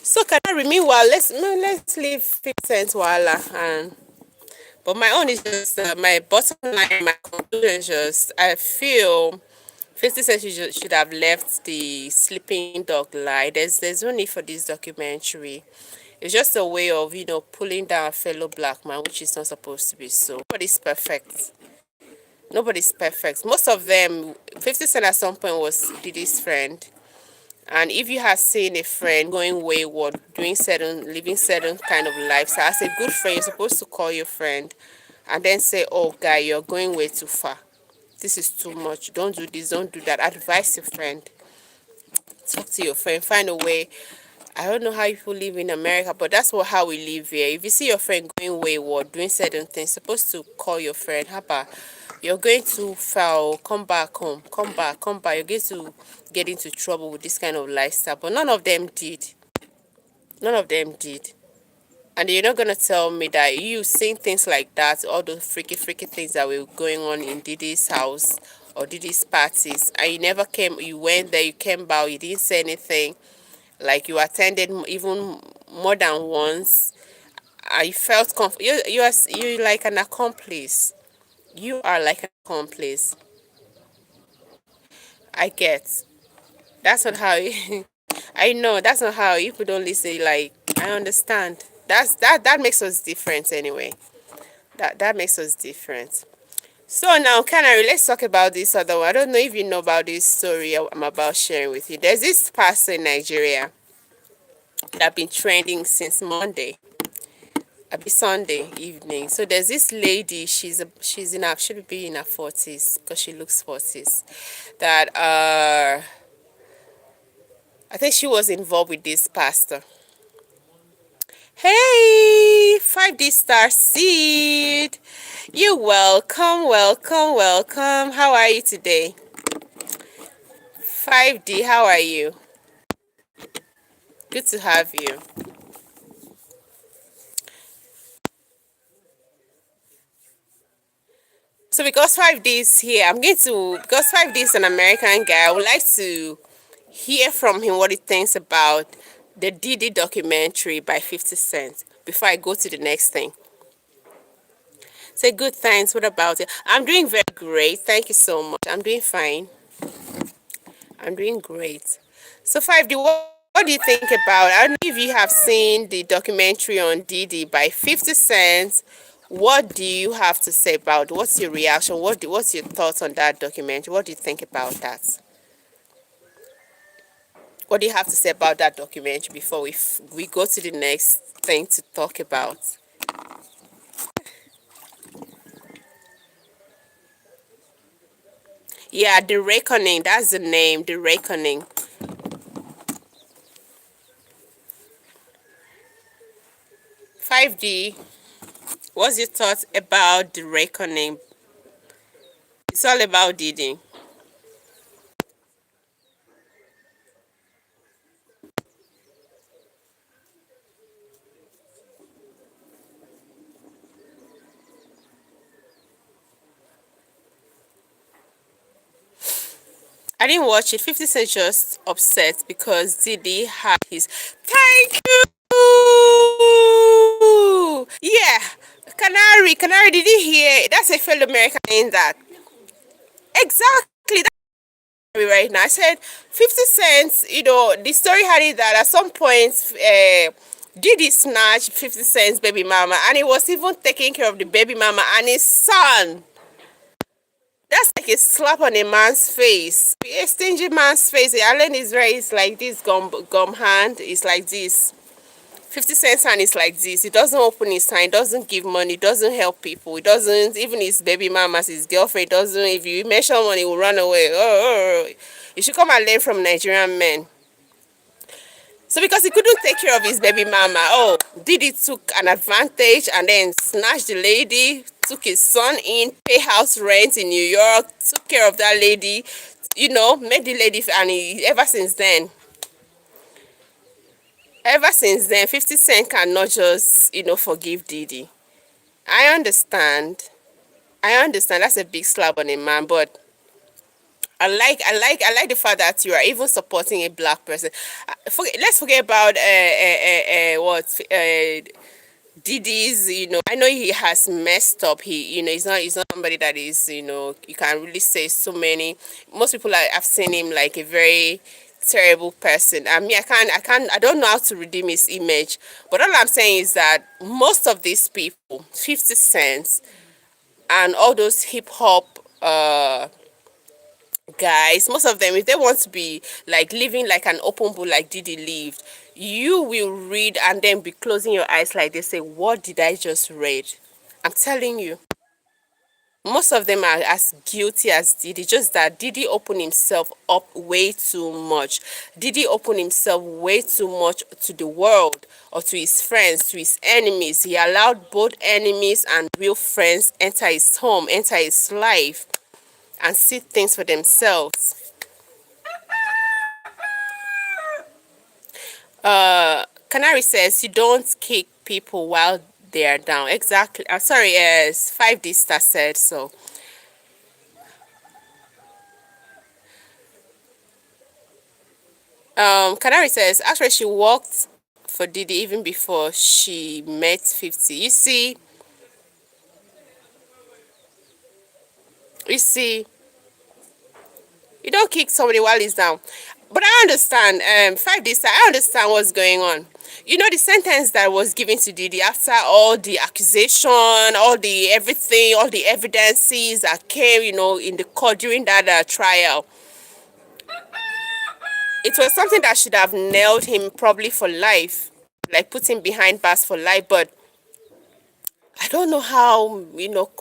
So Canary, meanwhile, let's leave 50 Cent Wala, but my own is just my bottom line, my conclusion is just I feel 50 Cent should have left the sleeping dog lie. There's no need for this documentary. It's just a way of pulling down a fellow black man, which is not supposed to be so. Nobody's perfect. Nobody's perfect. Most of them, 50 Cent at some point was Didi's friend. And if you have seen a friend going wayward, living certain kind of life, so as a good friend, you're supposed to call your friend and then say, oh, guy, you're going way too far. This is too much. Don't do this, don't do that. Advise your friend. Talk to your friend. Find a way. I don't know how people live in America, but that's how we live here. If you see your friend going wayward, doing certain things, you're supposed to call your friend. Haba, you're going too far. Come back home. Come back. You're going to get into trouble with this kind of lifestyle. But none of them did. None of them did. And you're not going to tell me that you seen things like that, all those freaky things that were going on in Didi's house or Didi's parties, and you never came, you went there, you came back, you didn't say anything, like you attended even more than once. I felt you're like an accomplice. You are like an accomplice. I get. That's not how I know that's not how people don't listen. Like I understand. That makes us different anyway. That makes us different. So now, Canary, let's talk about this other one. I don't know if you know about this story I'm about sharing with you. There's this pastor in Nigeria that been trending since Monday, be Sunday evening. So there's this lady. She's in her should be in her 40s because she looks 40s. That I think she was involved with this pastor. Hey, 5D Star Seed. You welcome, welcome, welcome. How are you today? 5D, how are you? Good to have you. So because 5D is here, because 5D is an American guy, I would like to hear from him what he thinks about the Diddy documentary by 50 Cent before I go to the next thing. Say good, thanks. What about it? I'm doing very great. Thank you so much. I'm doing fine. I'm doing great. So 5D, what do you think about? I don't know if you have seen the documentary on Diddy by 50 Cent. What do you have to say about? What's your reaction? What's your thoughts on that documentary? What do you think about that? What do you have to say about that documentary before we go to the next thing to talk about? Yeah, The Reckoning. That's the name. The Reckoning. 5D. What's your thoughts about The Reckoning? It's all about Diddy. I didn't watch it. 50 Cent just upset because Diddy had his. Thank you. Yeah, Canary. Did you hear? That's a fellow American in that. Exactly. That's right now. I said 50 cents. The story had it that at some point, Diddy snatched 50 cents baby mama, and he was even taking care of the baby mama and his son. That's like a slap on a man's face. A stingy man's face. Allen is right. It's like this gum hand. It's like this. 50 cents hand is like this. He doesn't open his hand. Doesn't give money. Doesn't help people. He doesn't. Even his baby mamas, his girlfriend doesn't. If you mention money, he will run away. You should come and learn from Nigerian men. So because he couldn't take care of his baby mama, Diddy took an advantage and then snatched the lady, took his son in, pay house rent in New York, took care of that lady, made the lady, and ever since then, 50 Cent cannot just, forgive Diddy. I understand. That's a big slap on a man, but I like the fact that you are even supporting a black person. Let's forget about what Diddy's. I know he has messed up. He's not somebody that is. You can really say so many. Most people have seen him like a very terrible person. I mean, I don't know how to redeem his image. But all I'm saying is that most of these people, 50 Cent and all those hip hop guys, most of them, if they want to be like living like an open book like Diddy lived, you will read and then be closing your eyes like they say, what did I just read? I'm telling you, most of them are as guilty as Diddy, just that Diddy opened himself up way too much. Diddy opened himself way too much to the world, or to his friends, to his enemies. He allowed both enemies and real friends enter his home, enter his life, and see things for themselves. Canary says you don't kick people while they are down. Exactly. I'm sorry, yes, 5D Star said so. Canary says actually she worked for Diddy even before she met 50. You see, you don't kick somebody while he's down. But I understand. 5 days. I understand what's going on. You know the sentence that was given to Didi after all the accusation, all the everything, all the evidences that came, in the court during that trial. It was something that should have nailed him probably for life, like put him behind bars for life. But I don't know how,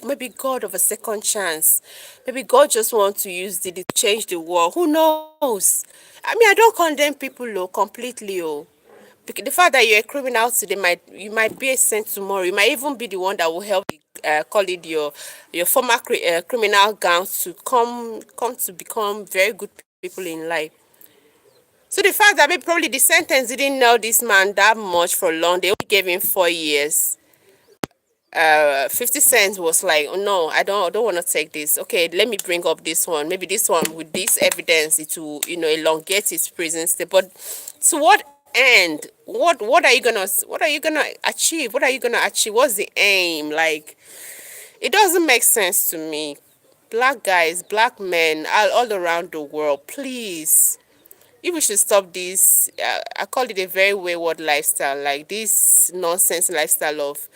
maybe God of a second chance. Maybe God just wants to use Didi to change the world. Who knows? I mean, I don't condemn people, completely, the fact that you're a criminal today you might be a saint tomorrow. You might even be the one that will help call it your former criminal gang to come to become very good people in life. So the fact that maybe probably the sentence didn't nail this man that much for long, they only gave him 4 years. 50 Cent was like, oh, no, I don't want to take this. Okay, let me bring up this one. Maybe this one with this evidence, it will, elongate his prison stay. But to what end? What are you gonna achieve? What are you gonna achieve? What's the aim? Like, it doesn't make sense to me. Black guys, black men, all around the world, please. If we should stop this, I call it a very wayward lifestyle, like this nonsense lifestyle of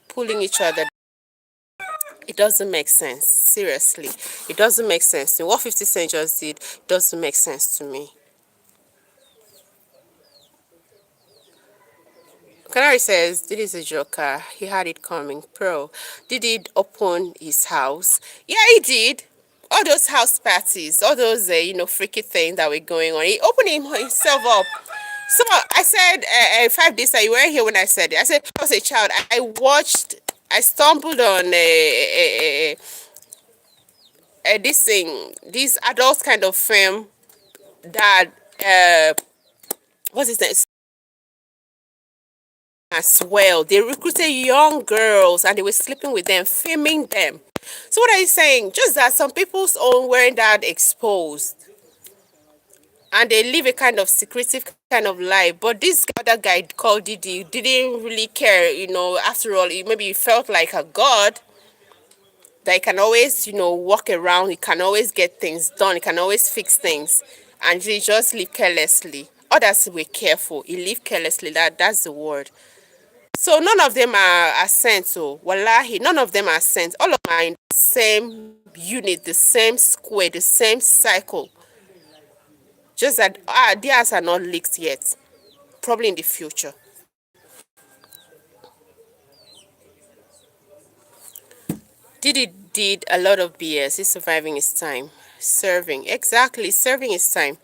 pulling each other. It doesn't make sense. Seriously, it doesn't make sense to me. What 50 Cent just did doesn't make sense to me. Canary says, Diddy is a joker. He had it coming. Pro. Did it open his house? Yeah, he did. All those house parties, all those, freaky things that were going on. He opened himself up. So I said, 5 days ago, you weren't here when I said it. I said, I was a child. I stumbled on this thing, this adult kind of film that, what's his name? As well. They recruited young girls and they were sleeping with them, filming them. So what are you saying? Just that some people's own weren't that exposed. And they live a kind of secretive kind of life. But this other guy called Didi didn't really care, after all, maybe he felt like a god that he can always, walk around, he can always get things done, he can always fix things. And he just live carelessly. Others were careful. He lived carelessly. That's the word. So none of them are sent. So wallahi, none of them are sent. All of them are in the same unit, the same square, the same cycle. Just that theirs are not leaked yet. Probably in the future. Didi did a lot of BS. He's surviving his time. Serving. Exactly, serving his time.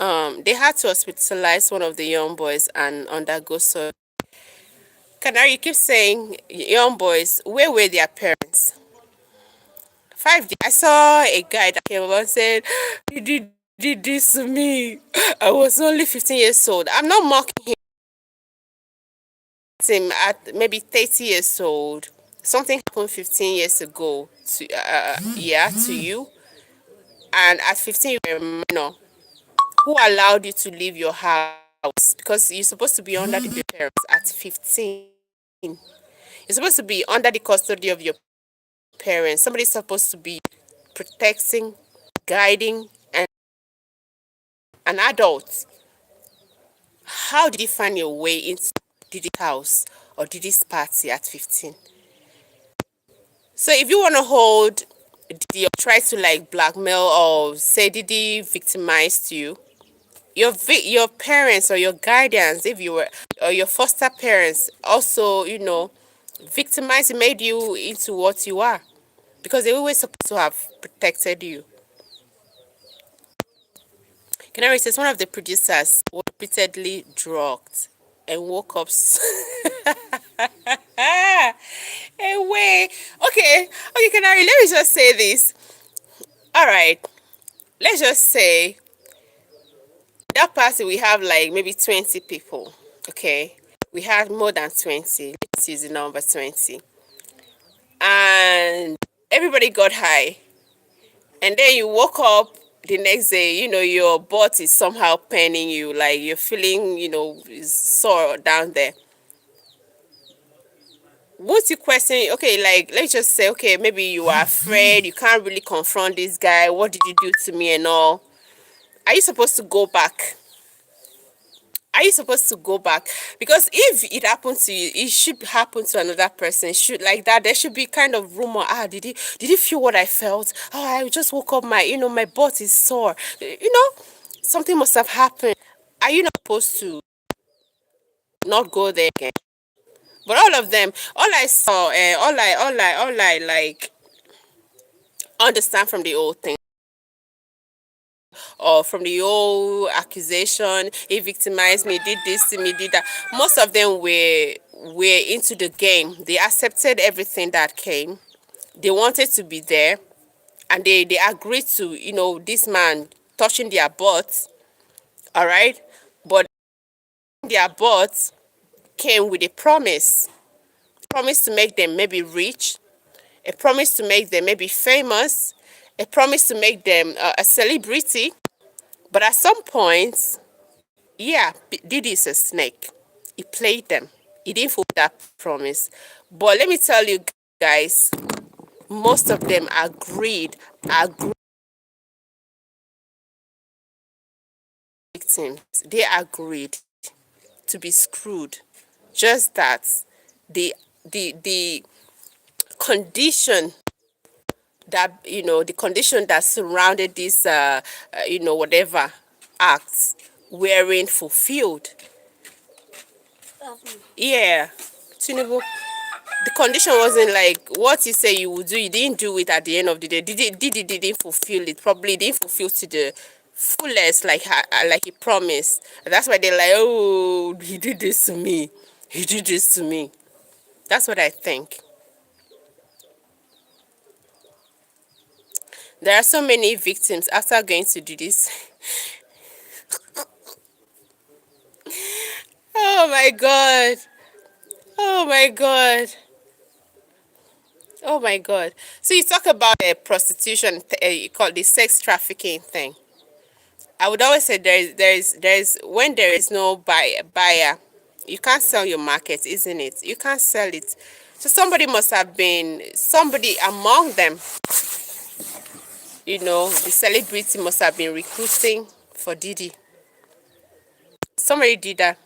They had to hospitalize one of the young boys and undergo surgery. Canary, you keep saying young boys, where were their parents? 5 days. I saw a guy that came up and said, he did this to me. I was only 15 years old. I'm not mocking him at maybe 30 years old. Something happened 15 years ago to you. And at 15, you were a minor. Who allowed you to leave your house? Because you're supposed to be under the parents at 15. You're supposed to be under the custody of your parents. Somebody's supposed to be protecting, guiding, and an adult. How did you find your way into Didi's house or Didi's party at 15? So if you want to hold Didi or try to like blackmail or say Didi victimized you, your parents or your guardians, if you were, or your foster parents also, victimized, made you into what you are, because they were always supposed to have protected you. Canary says one of the producers was repeatedly drugged and woke up. Anyway, okay, Canary, let me just say this. All right, let's just say that party we have like maybe 20 people. Okay, we had more than 20. Let's use the number 20, and everybody got high. And then you woke up the next day, your butt is somehow paining you, like you're feeling, is sore down there. Once you question, okay, like let's just say, okay, maybe you are afraid, you can't really confront this guy. What did you do to me and all? Are you supposed to go back? Are you supposed to go back? Because if it happened to you, it should happen to another person. It should like that. There should be kind of rumor. Did he feel what I felt? Oh, I just woke up. My butt is sore. Something must have happened. Are you not supposed to not go there again? But all of them, all I saw, all I like understand from the old thing, or from the old accusation, he victimized me, did this to me, did that. Most of them were into the game. They accepted everything that came. They wanted to be there, and they agreed to this man touching their butts. All right, but their butts came with a promise to make them maybe rich, a promise to make them maybe famous, a promise to make them a celebrity. But at some point, yeah, Diddy is a snake. He played them. He didn't fulfill that promise. But let me tell you guys, most of them agreed victims. They agreed to be screwed. Just that the condition the condition that surrounded this whatever acts weren't fulfilled. Yeah, Tinubu, the condition wasn't like what you say you would do. You didn't do it at the end of the day. Didn't fulfill it. Probably didn't fulfill to the fullest, like he promised. That's why they're like, oh, he did this to me. He did this to me. That's what I think. There are so many victims after going to do this. Oh my God. Oh my God. Oh my God. So you talk about prostitution, you call the sex trafficking thing. I would always say there is when there is no buyer, you can't sell your market, isn't it? You can't sell it. So somebody among them, the celebrity must have been recruiting for Diddy. Somebody did that.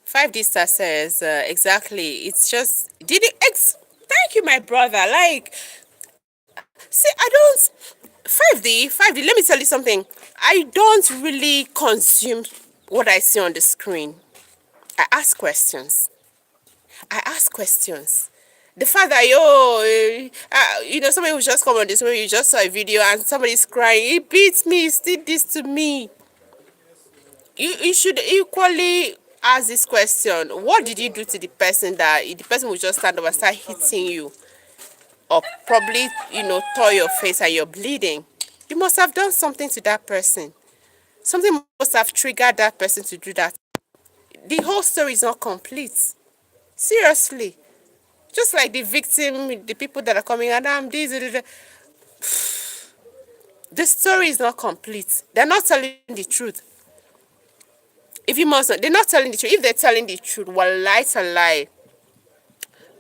Five D Star says exactly. It's just Diddy X. Thank you, my brother. Like, see, I don't. 5D. Let me tell you something. I don't really consume what I see on the screen. I ask questions. I ask questions. The fact that somebody will just come on this way, you just saw a video and somebody's crying, he beats me, he did this to me. You should equally ask this question. What did you do to the person that the person will just stand up and start hitting you? Or probably, tore your face and you're bleeding. You must have done something to that person. Something must have triggered that person to do that. The whole story is not complete. Seriously. Just like the victim, the people that are coming and the story is not complete. They're not telling the truth. If you must not, they're not telling the truth. If they're telling the truth, wallahi to lie.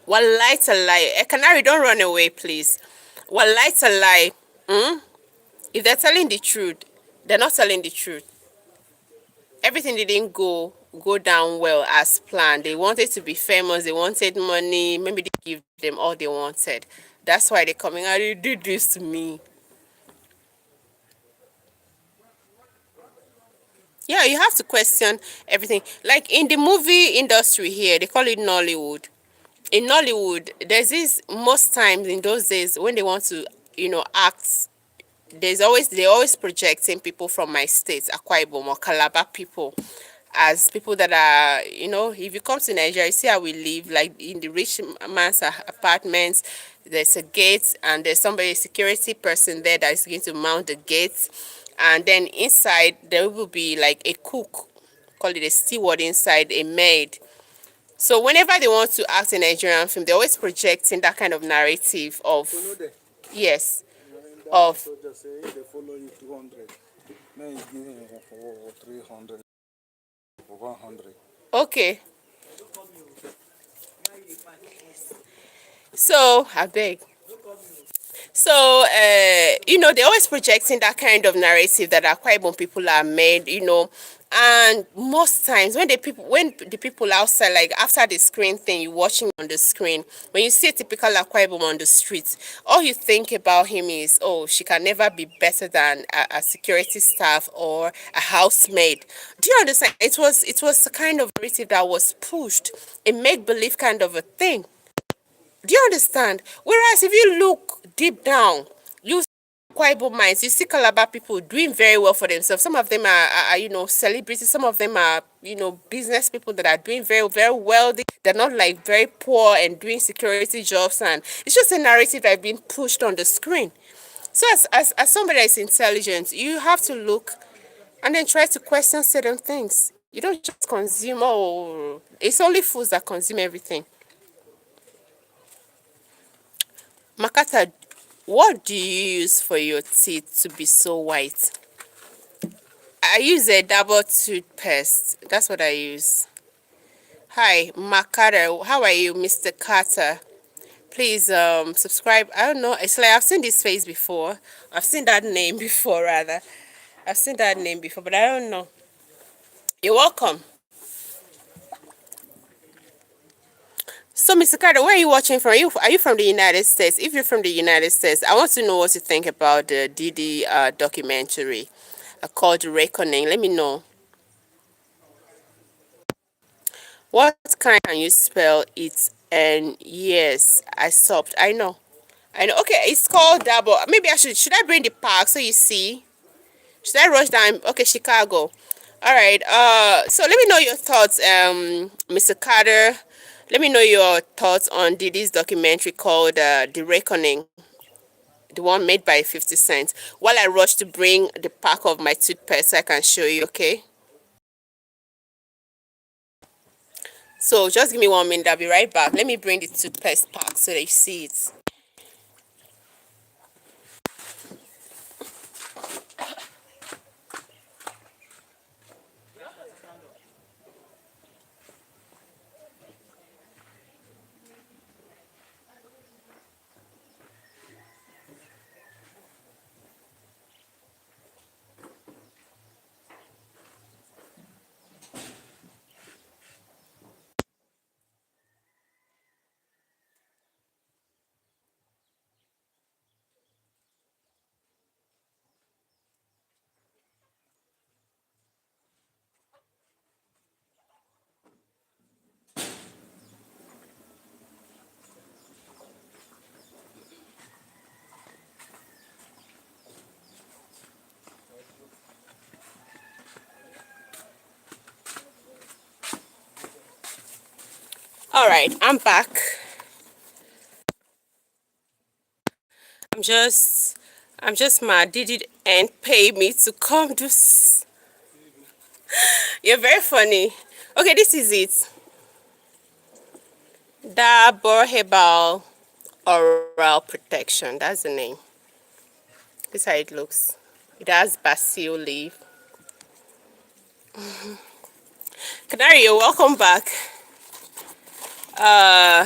Wallahi to lie. A canary, don't run away, please. Wallahi to lie. If they're telling the truth, they're not telling the truth. Everything didn't go down well as planned. They wanted to be famous. They wanted money. Maybe they give them all they wanted. That's why they're coming out. You did this to me. Yeah, you have to question everything. Like in the movie industry here, they call it Nollywood. In Nollywood, there's this most times in those days when they want to, act. They're always projecting people from my state, Akwa Ibom or Calabar people, as people that are, if you come to Nigeria, you see how we live, like in the rich man's apartments, there's a gate and there's a security person there that is going to mount the gate. And then inside, there will be like a cook, call it a steward inside, a maid. So whenever they want to act in Nigerian film, they're always projecting that kind of narrative of, yes, of Soldier say if they follow you 200, now he's giving you for 300, for 100. okay. So I beg. So, they're always projecting that kind of narrative that Akwa Ibom people are made, and most times when the people outside, like after the screen thing, you're watching on the screen, when you see a typical Akwa Ibom on the streets, all you think about him is, oh, she can never be better than a security staff or a housemaid. Do you understand? It was a kind of narrative that was pushed, a make believe kind of a thing. Do you understand? Whereas if you look deep down, you see Kwaibo minds, you see Calabar people doing very well for themselves. Some of them are celebrities. Some of them are, business people that are doing very, very wealthy. They're not like very poor and doing security jobs. And it's just a narrative that's been pushed on the screen. So as somebody that's intelligent, you have to look and then try to question certain things. You don't just consume, oh, it's only fools that consume everything. Makata, what do you use for your teeth to be so white? I use a double toothpaste. That's what I use. Hi, Makata. How are you, Mr. Carter? Please subscribe. I don't know. It's like I've seen this face before. I've seen that name before, rather. I've seen that name before, but I don't know. You're welcome. So, Mr. Carter, where are you watching from? Are you from the United States? If you're from the United States, I want to know what you think about the Didi documentary called Reckoning. Let me know. What kind can you spell it? And yes, I stopped. I know. I know. Okay, it's called Double. Maybe should I bring the park so you see? Should I rush down? Okay, Chicago. All right. So let me know your thoughts, Mr. Carter. Let me know your thoughts on Didi's documentary called The Reckoning, the one made by 50 Cent. While I rush to bring the pack of my toothpaste, so I can show you. Okay. So just give me 1 minute. I'll be right back. Let me bring the toothpaste pack so that you see it. All right, I'm back. I'm just, I'm just mad. Did it and pay me to come do? You're very funny. Okay, this is it. Dabur Herbal Oral Protection. That's the name. This is how it looks. It has basil leaf. Canary, you're welcome back. Uh,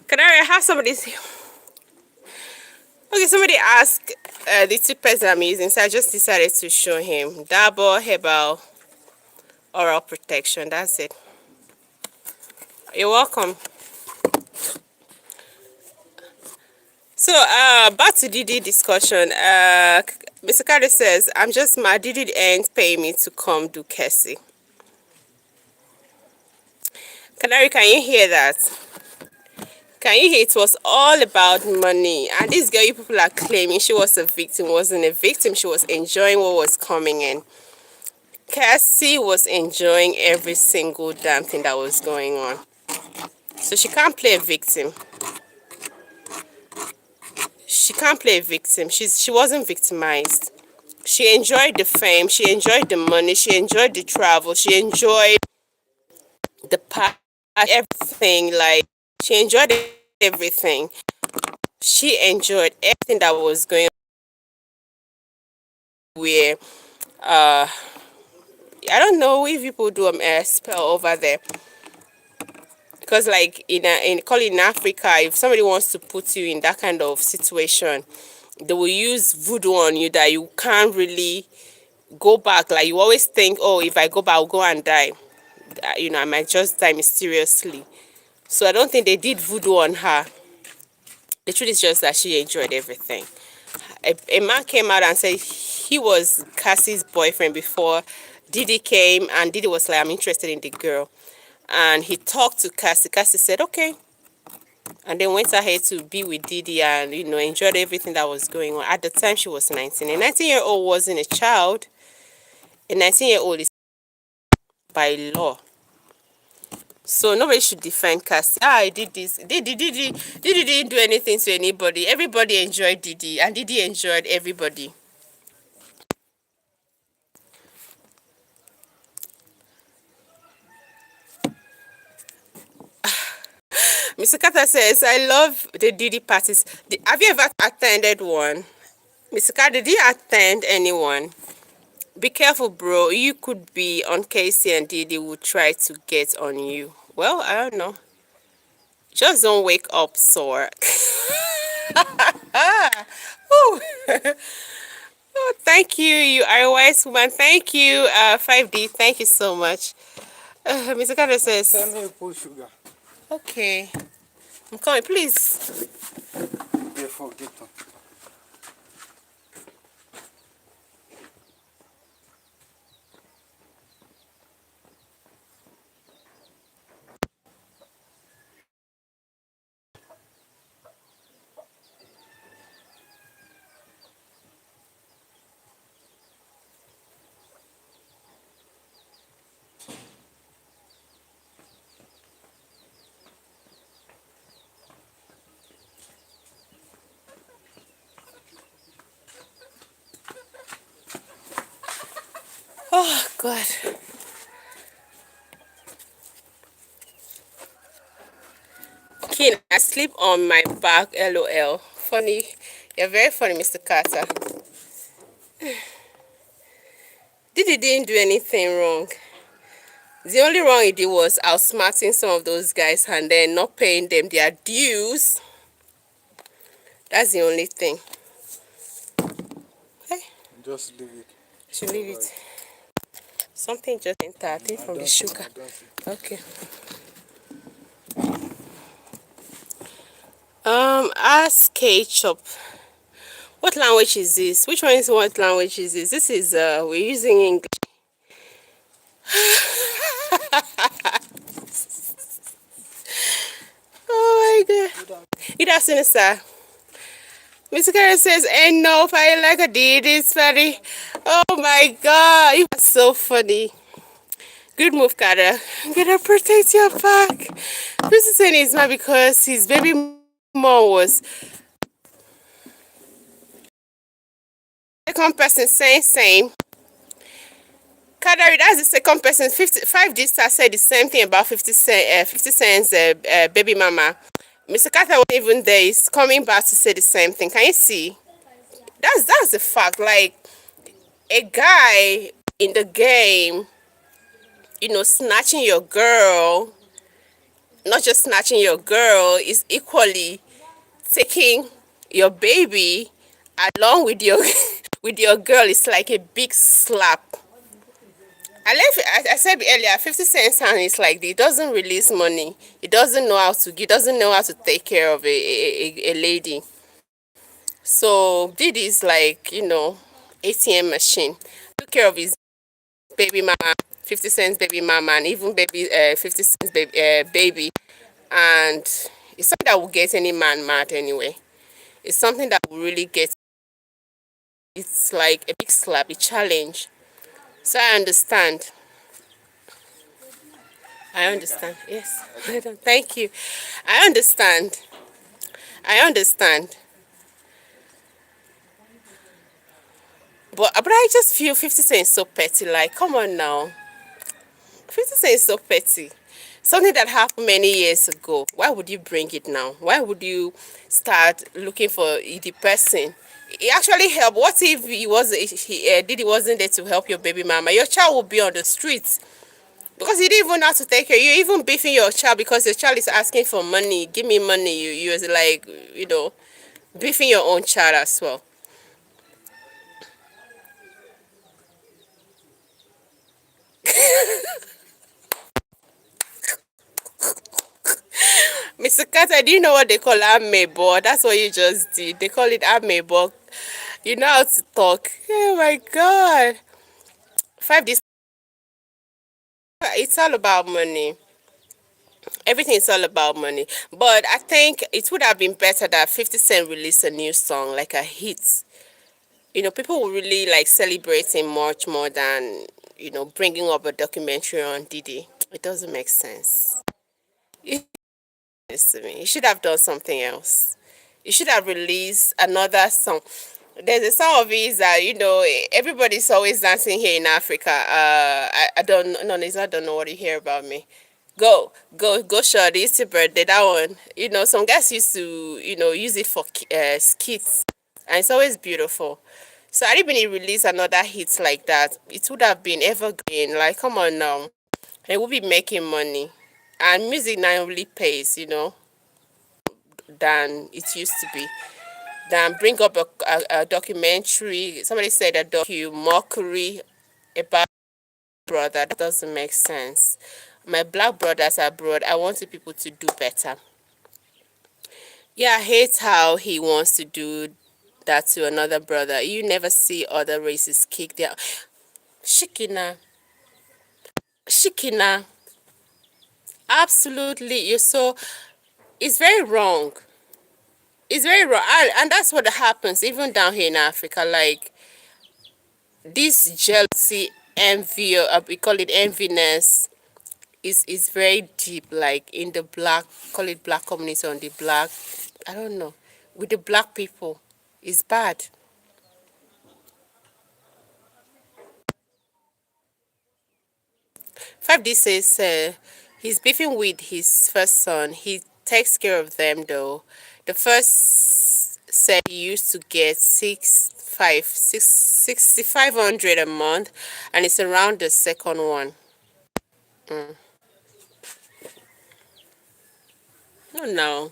Canary, I have somebody's. Okay, somebody asked the toothpaste I'm using, so I just decided to show him. Dabur Herbal Oral Protection. That's it. You're welcome. So, back to Didi discussion. Mr. Carter says, I'm just mad. Didi ain't pay me to come do Kessie. Canary, can you hear that? Can you hear it was all about money? And this girl you people are claiming she was a victim, wasn't a victim. She was enjoying what was coming in. Cassie was enjoying every single damn thing that was going on. So she can't play a victim. She can't play a victim. She wasn't victimized. She enjoyed the fame. She enjoyed the money. She enjoyed the travel. She enjoyed the part, everything. Like, she enjoyed everything. She enjoyed everything that was going on. Where, I don't know if people do a spell over there. because like in Africa, if somebody wants to put you in that kind of situation, they will use voodoo on you that you can't really go back. Like you always think, oh, if I go back, I'll go and die. I might just die mysteriously. So I don't think they did voodoo on her. The truth is just that she enjoyed everything. A man came out and said he was Cassie's boyfriend before Diddy came, and Diddy was like, I'm interested in the girl. And he talked to Cassie. Cassie said, okay. And then went ahead to be with Diddy and, enjoyed everything that was going on. At the time, she was 19. A 19-year-old wasn't a child. A 19-year-old is by law. So nobody should defend Cassie. I did this. Diddy didn't do anything to anybody. Everybody enjoyed Diddy, and Diddy enjoyed everybody. Mr. Carter says, I love the Diddy parties. Have you ever attended one? Mr. Carter, did you attend anyone? Be careful, bro. You could be on Casey and Diddy will try to get on you. Well, I don't know. Just don't wake up sore. Oh, thank you. You are a wise woman. Thank you, 5D. Thank you so much. Mr. Carter says, Tell me put sugar. okay. I'm coming, please. Before get on. Oh, God. King, I sleep on my back, LOL. Funny. You're very funny, Mr. Carter. Diddy didn't do anything wrong. The only wrong he did was outsmarting some of those guys and then not paying them their dues. That's the only thing. Okay, Just leave it. should leave it. Something just entered, I think, from the sugar. Okay. Ask Ketchup. What language is this? Which one is what language is this? This is we're using English. Oh my God. Good afternoon, sir. Mr. Karen says, ain't nobody like a Diddy, funny. Oh my God, you are so funny. Good move, Carter. I'm gonna protect your back. This is saying it's not because his baby mom was second person saying same. Kadari, that's the second person. 55 D Star said the same thing about 50 Cent's baby mama. Mr. Carter wasn't even there. He's coming back to say the same thing. Can you see? That's the fact. Like, a guy in the game, snatching your girl, not just snatching your girl, is equally taking your baby along with your with your girl. It's like a big slap. I said earlier, 50 Cent sound is like he doesn't release money. He doesn't know how to give, doesn't know how to take care of a lady. So Diddy is like, ATM machine. Took care of his baby mama, 50 Cent's baby mama, and even 50 Cent's baby. And it's something that will get any man mad anyway. It's something that will really get, it's like a big slap, a challenge. So I understand. I understand. Yes. Thank you. I understand. I understand. But I just feel 50 Cent is so petty. Like, come on now. 50 Cent is so petty. Something that happened many years ago. Why would you bring it now? Why would you start looking for the person? It actually helped. What if Diddy wasn't there to help your baby mama? Your child would be on the streets. Because you didn't even know how to take care. You're even beefing your child because your child is asking for money. Give me money. You was like, beefing your own child as well. Mr. Carter, do you know what they call amebo? That's what you just did. They call it amebo. You know how to talk. Oh my God. Five this. It's all about money. Everything is all about money. But I think it would have been better that 50 Cent released a new song, like a hit. People will really like celebrating much more than, bringing up a documentary on Diddy. It doesn't make sense. It is to me. You should have done something else. You should have released another song. There's a song of his that, everybody's always dancing here in Africa. I don't, no, I don't know what you hear about me. Go, shorty, it's your birthday, that one. Some guys used to, use it for skits, and it's always beautiful. So I didn't really release another hit like that. It would have been evergreen. Like, come on now. It would be making money. And music now really pays, than it used to be. Than bring up a documentary. Somebody said a mockery about brother. That doesn't make sense. My black brothers abroad, I want the people to do better. Yeah, I hate how he wants to do that to another brother. You never see other races kick their Shikina. Shikina. Absolutely. It's very wrong. It's very wrong. And that's what happens even down here in Africa. Like this jealousy, envy, we call it enviness, is very deep, like in the black, call it black community, on the black, I don't know, with the black people. It's bad. 5D says he's beefing with his first son. He takes care of them though. The first said he used to get 6,500 a month, and it's around the second one. No, no.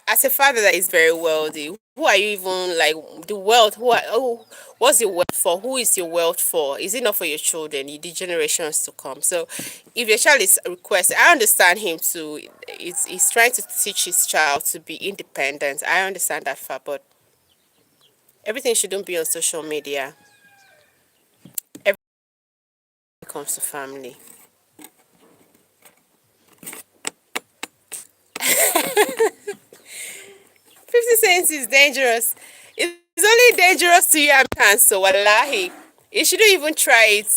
As a father that is very wealthy, who are you even like the wealth? What's your wealth for? Who is your wealth for? Is it not for your children, the generations to come? So, if your child is requesting, I understand him to. He's trying to teach his child to be independent. I understand that far, but everything shouldn't be on social media. Everything comes to family. 50 cents is dangerous. It's only dangerous to you Americans, so wallahi. You shouldn't even try it.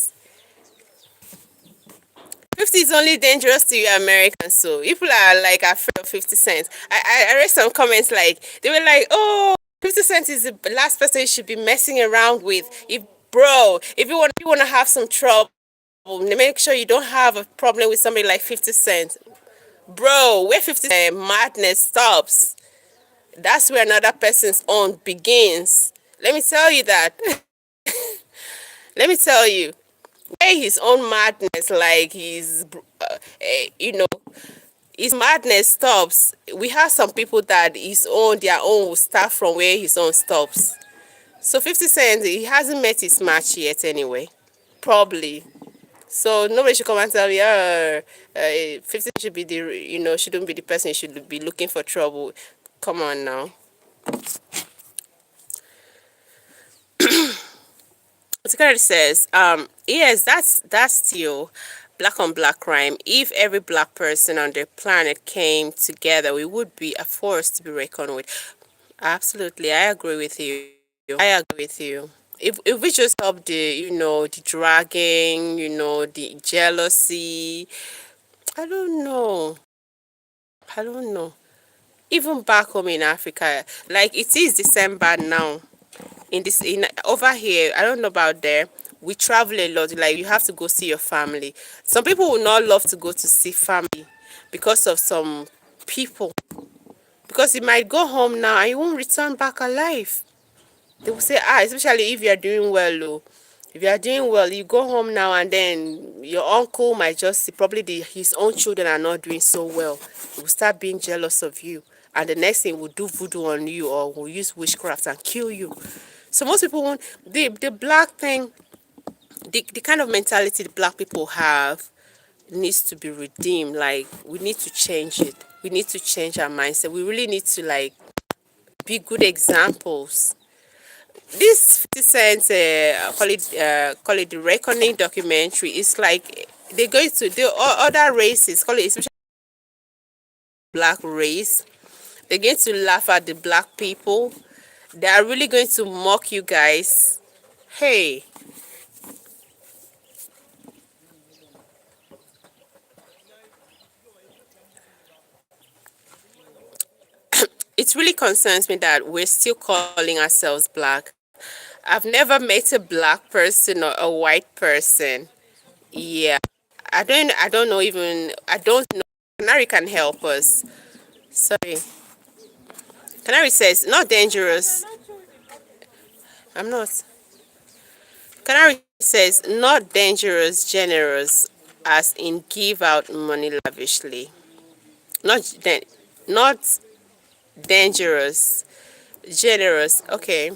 50 is only dangerous to you Americans, so people are like afraid of 50 cents. I read some comments like, they were like, oh, 50 cents is the last person you should be messing around with. If you want to have some trouble, make sure you don't have a problem with somebody like 50 cents. Bro, where 50 cents madness stops, that's where another person's own begins. Let me tell you that. Let me tell you, where his own madness, like you know, his madness stops. We have some people that their own will start from where his own stops. So 50 Cent, he hasn't met his match yet anyway. Probably. So nobody should come and tell me, 50 should be shouldn't be the person, should be looking for trouble. Come on now. Secretary says, yes, that's still black on black crime. If every black person on the planet came together, we would be a force to be reckoned with. Absolutely, I agree with you. I agree with you. If we just stop the dragging, the jealousy, I don't know. I don't know. Even back home in Africa, like it is December now. In over here, I don't know about there, we travel a lot. Like you have to go see your family. Some people will not love to go to see family because of some people, because you might go home now and you won't return back alive. They will say, especially if you are doing well, oh, If you are doing well, you go home now and then your uncle might just see probably his own children are not doing so well. He will start being jealous of you. And the next thing will do voodoo on you or will use witchcraft and kill you. So most people want the black thing, the kind of mentality the black people have needs to be redeemed. Like we need to change it. We need to change our mindset. We really need to like be good examples. This 50 Cent, call it the Reckoning documentary. It's like they're going to the other races, call it especially black race. They're going to laugh at the black people. They are really going to mock you guys. Hey, it really concerns me that we're still calling ourselves black. I've never met a black person or a white person. Yeah, I don't know even, I don't know. Canary can help us. Sorry. Canary says, not dangerous. I'm not. Canary says, not dangerous, generous, as in give out money lavishly. Not, not dangerous, generous. Okay.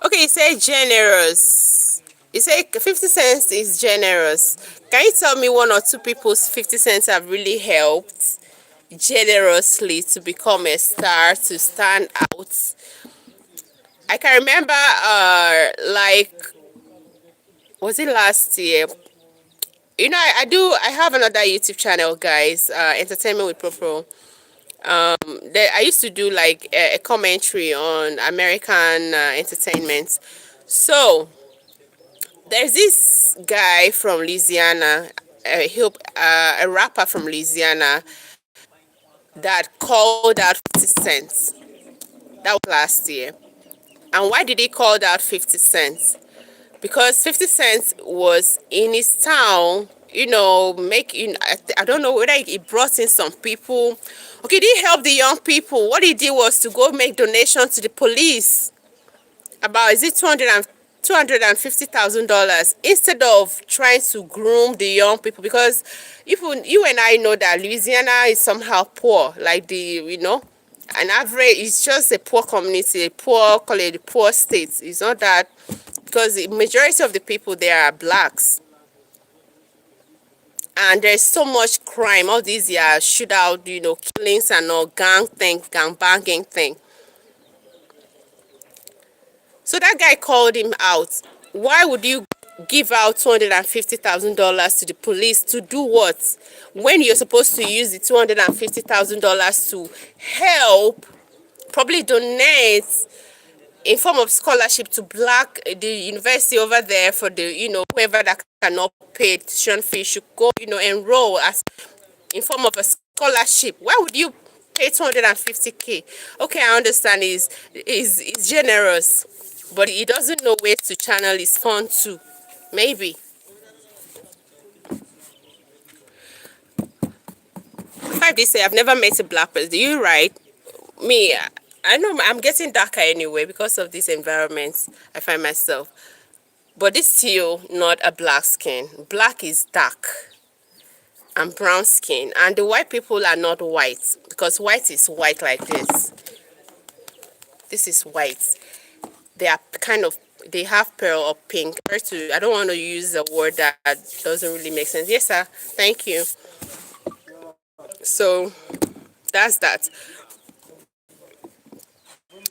Okay, you say generous. You say 50 cents is generous. Can you tell me one or two people's 50 cents have really helped generously to become a star, to stand out? I can remember, like, was it last year? You know, I have another YouTube channel, guys, Entertainment with Propro. I used to do like a commentary on American entertainment. So there's this guy from Louisiana, a rapper from Louisiana that called out 50 cents. That was last year. And why did he call out 50 cents? Because 50 cents was in his town, making, I don't know whether he brought in some people. Okay, he helped the young people. What he did was to go make donations to the police. About, is it $250,000, instead of trying to groom the young people, because you and I know that Louisiana is somehow poor, like an average, it's just a poor community, a poor, call it a poor state. It's not that, because the majority of the people there are blacks, and there's so much crime, all these shootout, killings and all, gang banging thing. So that guy called him out. Why would you give out $250,000 to the police to do what? When you're supposed to use the $250,000 to help, probably donate in form of scholarship to the university over there, for the, whoever that cannot pay tuition fee should go, enroll as in form of a scholarship. Why would you pay 250K? Okay, I understand is generous, but he doesn't know where to channel his fund to. Maybe. Five they say I've never met a black person. You right? Me, I know I'm getting darker anyway because of this environment I find myself. But this still not a black skin. Black is dark and brown skin, and the white people are not white, because white is white like this. This is white. They are kind of, they have pearl or pink. I don't want to use a word that doesn't really make sense. Yes, sir. Thank you. So that's that.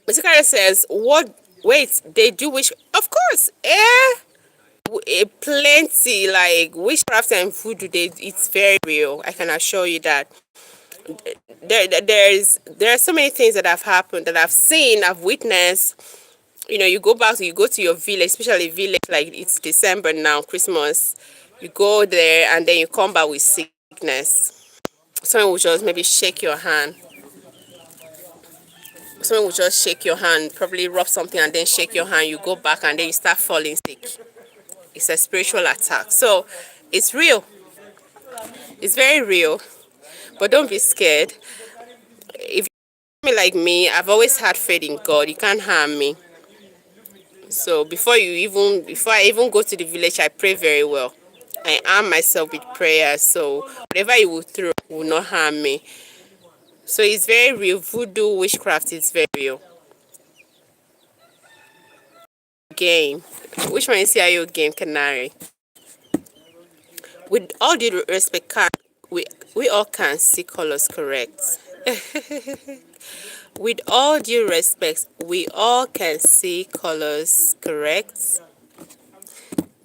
Mr. Carter says, what? Wait, they do which? Of course, plenty, like witchcraft and voodoo. It's very real. I can assure you that. There are so many things that have happened, that I've seen, I've witnessed. You go to your village, especially village, like it's December now, Christmas. You go there and then you come back with sickness. Someone will just maybe shake your hand. Someone will just shake your hand, probably rub something and then shake your hand. You go back and then you start falling sick. It's a spiritual attack. So it's real. It's very real. But don't be scared. if you me like me, I've always had faith in God. You can't harm me. So before I even go to the village, I pray very well. I arm myself with prayer. So whatever you will throw will not harm me. So it's very real. Voodoo witchcraft is very real. Game. Which one is your game, Canary? With all due respect, we all can see colors correct. With all due respect, we all can see colors correct.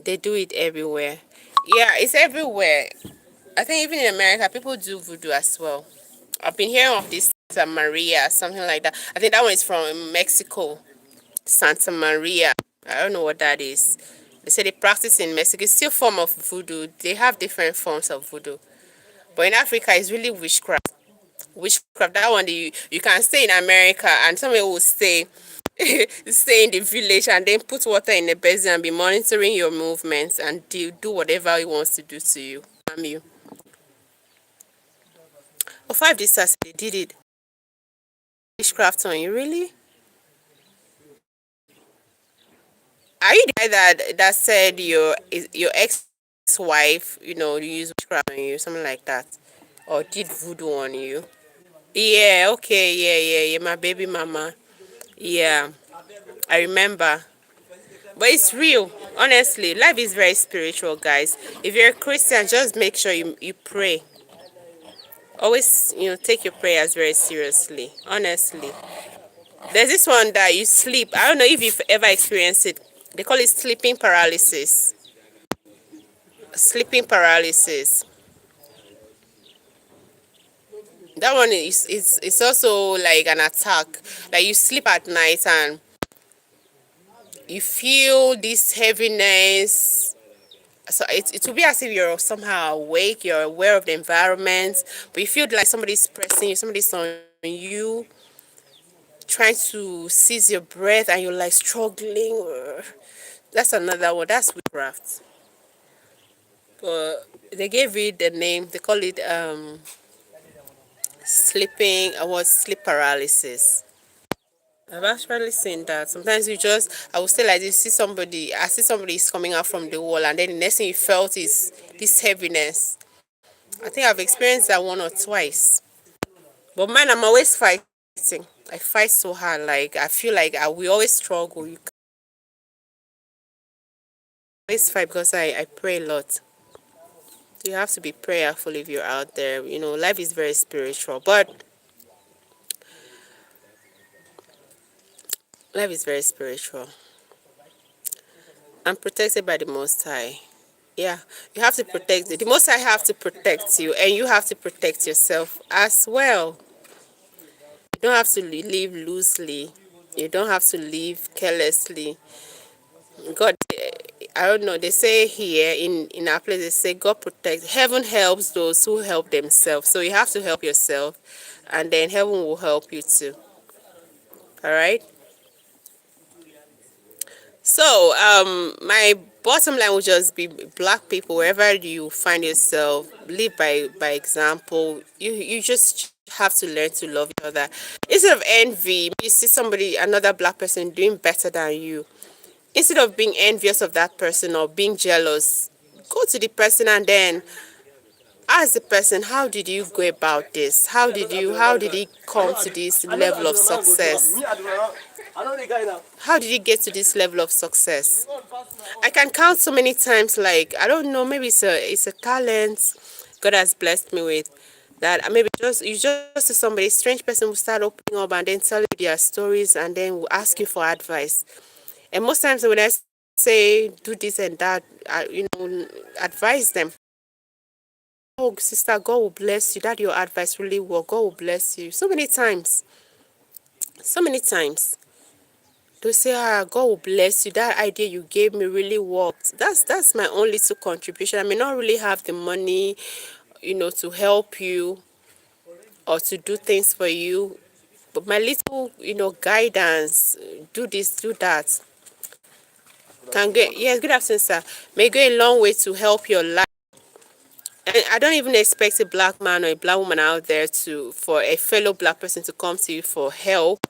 They do it everywhere. Yeah, it's everywhere. I think even in America, people do voodoo as well. I've been hearing of this Santa Maria, something like that. I think that one is from Mexico. Santa Maria. I don't know what that is. They say they practice in Mexico. It's still a form of voodoo. They have different forms of voodoo. But in Africa, it's really witchcraft. Witchcraft, that one, you can stay in America and somebody will stay stay in the village and then put water in the basin and be monitoring your movements and do whatever he wants to do to you. You. Oh, 5 this Saturday, they did it. Witchcraft on you, really? Are you the guy that said your ex-wife, used witchcraft on you, something like that? Or did voodoo on you? Yeah, okay, yeah, my baby mama. Yeah, I remember. But it's real, honestly. Life is very spiritual, guys. If you're a Christian, just make sure you pray. Always, take your prayers very seriously, honestly. There's this one that you sleep. I don't know if you've ever experienced it. They call it sleeping paralysis. Sleeping paralysis. That one is also like an attack. Like you sleep at night and you feel this heaviness. So it will be as if you're somehow awake, you're aware of the environment, but you feel like somebody's pressing you, somebody's on you, trying to seize your breath, and you're like struggling. That's another one. That's witchcraft. But they gave it the name. They call it sleep paralysis. I've actually seen that. Sometimes I would say like this, I see somebody is coming out from the wall, and then the next thing you felt is this heaviness. I think I've experienced that one or twice. But man, I'm always fighting. I fight so hard. Like I feel like we always struggle. You always fight because I pray a lot. You have to be prayerful if you're out there. Life is very spiritual, but life is very spiritual. I'm protected by the Most High. Yeah, you have to protect it. The Most High have to protect you, and you have to protect yourself as well. You don't have to live loosely. You don't have to live carelessly. God, I don't know. They say here in our place, they say God protects. Heaven helps those who help themselves. So you have to help yourself, and then heaven will help you too. All right. So my bottom line would just be black people, wherever you find yourself, live by example. You just have to learn to love each other. Instead of envy, you see another black person doing better than you. Instead of being envious of that person or being jealous, go to the person and then ask the person, how did you go about this? How did he come to this level of success? How did you get to this level of success? I can count so many times, like, I don't know, maybe it's a talent God has blessed me with, that maybe you just see somebody, a strange person will start opening up and then tell you their stories and then will ask you for advice. And most times when I say do this and that, advise them. Oh, sister, God will bless you. That your advice really worked. God will bless you. So many times. So many times. They say, God will bless you. That idea you gave me really worked. That's my own little contribution. I may not really have the money, to help you or to do things for you. But my little, guidance, do this, do that. Yes, good afternoon, sir. May go a long way to help your life. And I don't even expect a black man or a black woman out there for a fellow black person to come to you for help,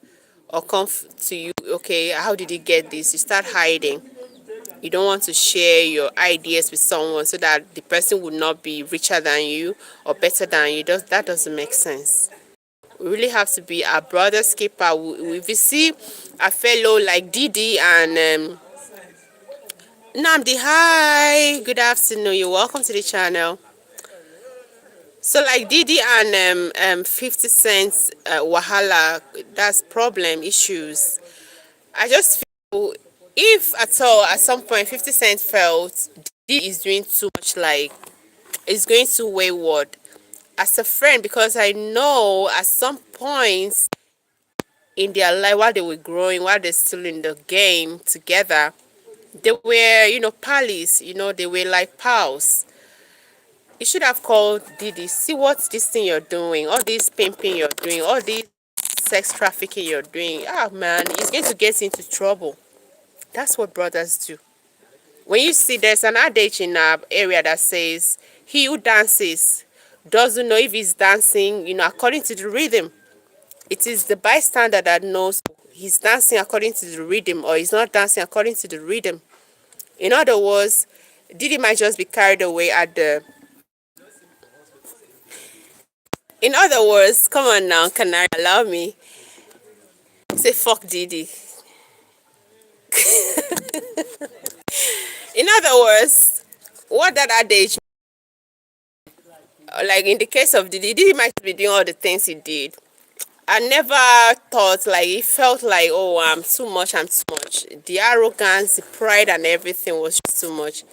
or to you, okay, how did you get this? You start hiding. You don't want to share your ideas with someone so that the person would not be richer than you or better than you. That doesn't make sense. We really have to be our brother's keeper. If you see a fellow like Didi and Namdi, hi, good afternoon. You're welcome to the channel. So like Didi and 50 Cent Wahala, that's problem issues. I just feel if at all at some point 50 Cent felt Didi is doing too much, like it's going too wayward as a friend, because I know at some points in their life while they were growing, while they're still in the game together, they were, pals, they were like pals. You should have called Didi, see what this thing you're doing, all this pimping you're doing, all this sex trafficking you're doing. Ah, man, it's going to get into trouble. That's what brothers do. When you see there's an adage in our area that says, he who dances doesn't know if he's dancing, according to the rhythm. It is the bystander that knows he's dancing according to the rhythm or he's not dancing according to the rhythm. In other words, Didi might just be carried away at the... In other words, come on now, Canary, allow me. Say fuck Didi. In other words, what that adage, like in the case of Didi might be doing all the things he did. I never thought, like, it felt like, oh, I'm too much. The arrogance, the pride and everything was just too much.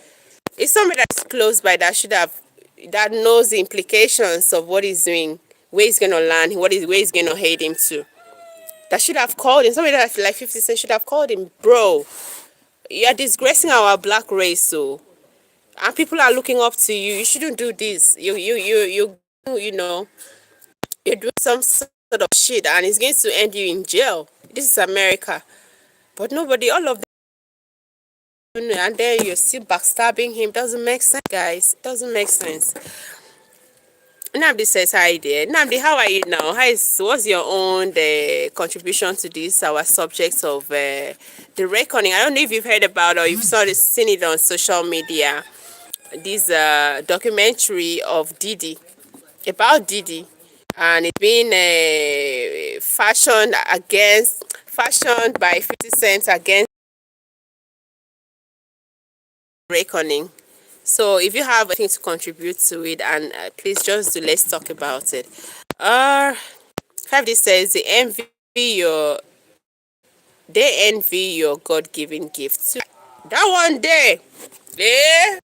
It's somebody that's close by that knows the implications of what he's doing, where he's going to land, where he's going to head him to. That should have called him. Somebody that like 50 Cent should have called him, bro, you're disgracing our black race, so, and people are looking up to you. You shouldn't do this. You know, you're doing some sort of shit and it's going to end you in jail. This is America. But nobody, all of them, and then you're still backstabbing him. Doesn't make sense, guys. Doesn't make sense. Namdi says hi there. Namdi, how are you now? What's your own contribution to this, our subject of the reckoning? I don't know if you've heard about or you've seen it on social media. This documentary of Didi, about Didi, and it's been fashioned by 50 Cent against reckoning. So if you have anything to contribute to it, and please just let's talk about it. 5D says they envy your God-given gifts. That one day, eh?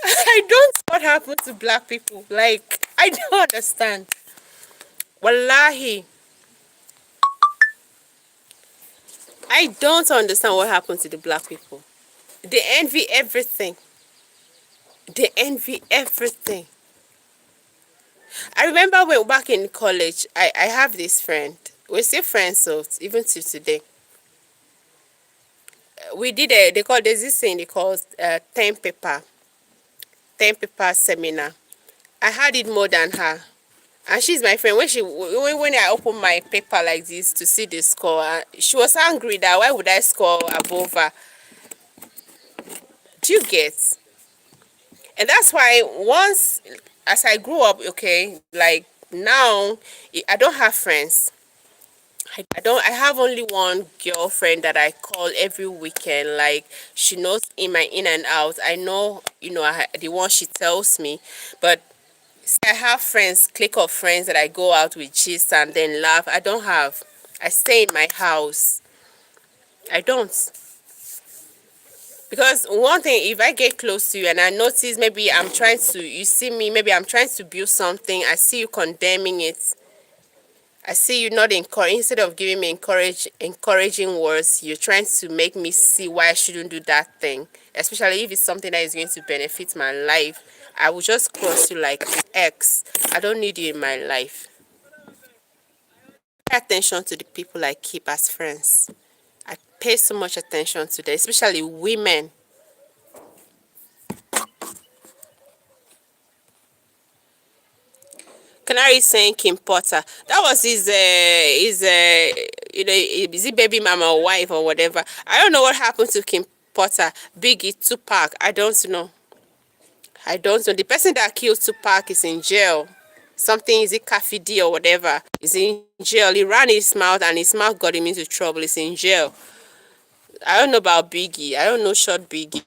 I don't know what happened to black people. Like, I don't understand. Wallahi, I don't understand what happened to the black people. They envy everything. They envy everything. I remember when back in college, I have this friend. We're still friends, so even to today. We did there's this thing they call 10 paper seminar. I had it more than her. And she's my friend. When I opened my paper like this to see the score, she was angry that why would I score above her? Do you get? And that's why once, as I grew up, okay, like now, I don't have friends. I have only one girlfriend that I call every weekend. Like, she knows in my in and out. I know, the one she tells me. But I have friends, clique of friends that I go out with, gist and then laugh. I don't have. I stay in my house. I don't. Because one thing, if I get close to you and I notice maybe you see me, maybe I'm trying to build something, I see you condemning it. I see you not instead of giving me encouraging words, you're trying to make me see why I shouldn't do that thing. Especially if it's something that is going to benefit my life. I will just cross you like X. I don't need you in my life. Pay attention to the people I keep as friends. I pay so much attention to them, especially women. Canary is saying Kim Potter. That was is it baby mama or wife or whatever. I don't know what happened to Kim Potter, Biggie, Tupac. I don't know. I don't know. The person that killed Tupac is in jail. Something, is it Kafi D or whatever? Is in jail. He ran his mouth and his mouth got him into trouble. He's in jail. I don't know about Biggie. I don't know short Biggie.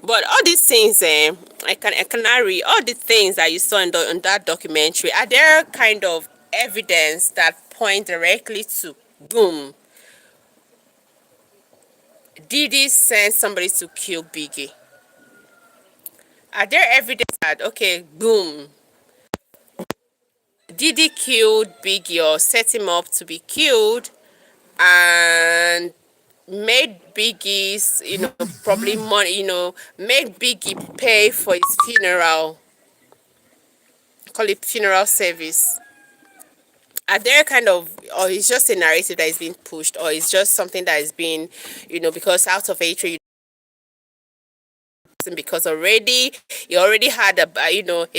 But all these things, I canary, all the things that you saw in that documentary, are there kind of evidence that point directly to, boom, Diddy sent somebody to kill Biggie? Are there evidence that, okay, boom, Diddy killed Biggie or set him up to be killed and made Biggie's, probably money, made Biggie pay for his funeral, call it funeral service? Are there kind of, or it's just a narrative that is being pushed, or it's just something that is being, because out of hatred, because already you already had a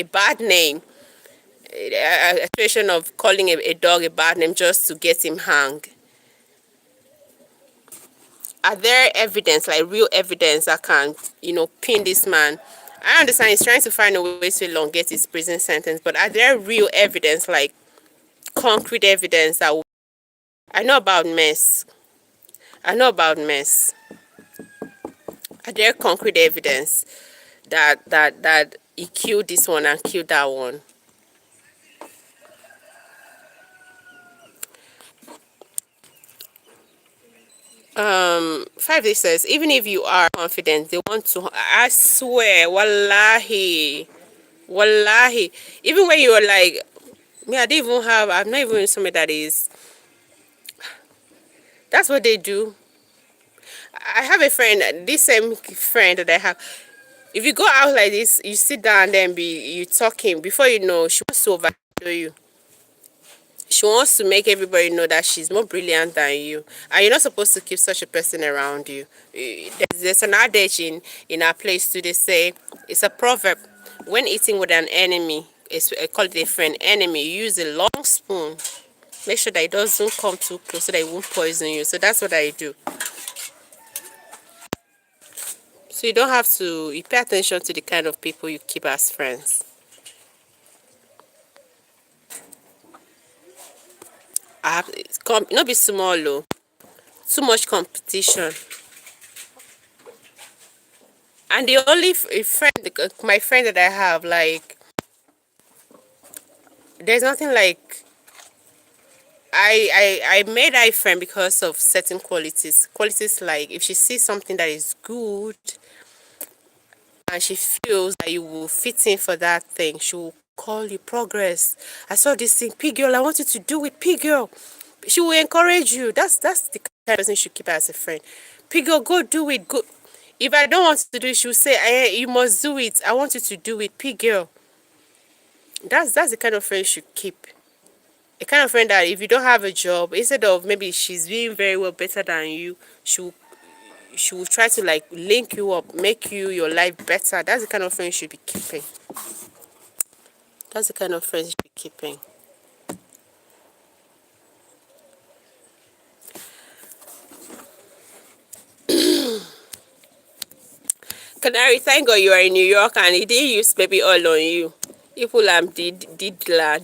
bad name, a situation of calling a dog a bad name just to get him hung. Are there evidence, like real evidence, that can, pin this man? I understand he's trying to find a way to elongate his prison sentence, but are there real evidence, like concrete evidence that I know about mess? I know about mess. Are there concrete evidence that he killed this one and killed that one? Five day says, even if you are confident, they want to. I swear, wallahi. Even when you are like me, I'm not even somebody that is. That's what they do. I have a friend, this same friend that I have. If you go out like this, you sit down and then you talking. Before you know, she wants to overshadow you. She wants to make everybody know that she's more brilliant than you, and you're not supposed to keep such a person around you. There's an adage in our place too. They say, it's a proverb: when eating with an enemy, I call it a friend, enemy, you use a long spoon. Make sure that it doesn't come too close so that it won't poison you. So that's what I do. So you don't have to, you pay attention to the kind of people you keep as friends. Not be small though. Too much competition. And the only friend, my friend that I have, like, there's nothing like, I made her a friend because of certain qualities. Qualities like, if she sees something that is good and she feels that you will fit in for that thing, she will call you. Progress, I saw this thing, P girl, I want you to do it, P girl. She will encourage you. That's the kind of person you should keep as a friend. P girl, go do it. Go. If I don't want to do it, she will say, you must do it. I want you to do it, P girl. That's the kind of friend you should keep. A kind of friend that if you don't have a job, instead of maybe she's doing very well, better than you, she will try to like link you up, make your life better. That's the kind of friend you should be keeping. That's the kind of friends you should be keeping. Canary, thank God you are in New York and he didn't use baby all on you. People didla.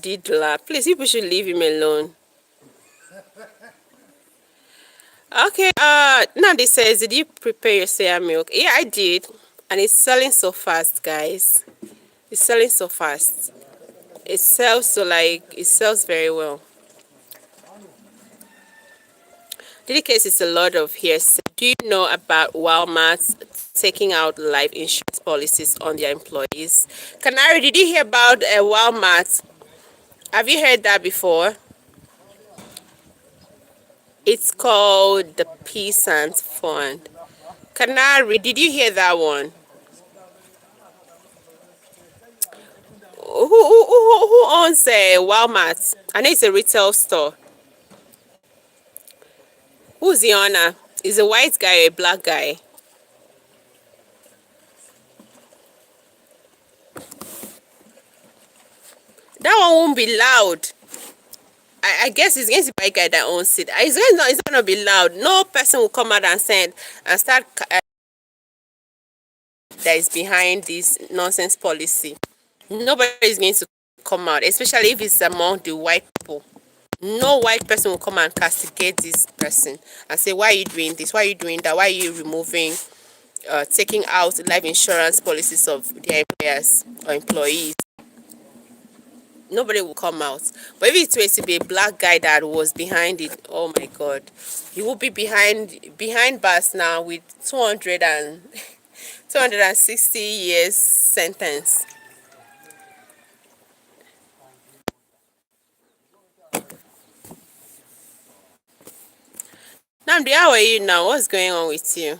Please, people should leave him alone. Okay, Nandi says, did you prepare your soya milk? Yeah, I did. And it's selling so fast, guys. It's selling so fast. It sells very well. The case is a lot of hearsay. Do you know about Walmart taking out life insurance policies on their employees? Canary, did you hear about Walmart? Have you heard that before? It's called the Peasant Fund. Canary, did you hear that one? Who owns Walmart? I know it's a retail store. Who's the owner? Is a white guy or a black guy? That one won't be loud. I guess it's going to be a guy that owns it. It's not going to be loud. No person will come out and send and start that is behind this nonsense policy. Nobody is going to come out, especially if it's among the white people. No white person will come and castigate this person and say, why are you doing this? Why are you doing that? Why are you removing, taking out life insurance policies of their employers or employees? Nobody will come out. But if it were to be a black guy that was behind it, oh my God, he will be behind bars now with 260 years sentence. Namdi, how are you now? What's going on with you?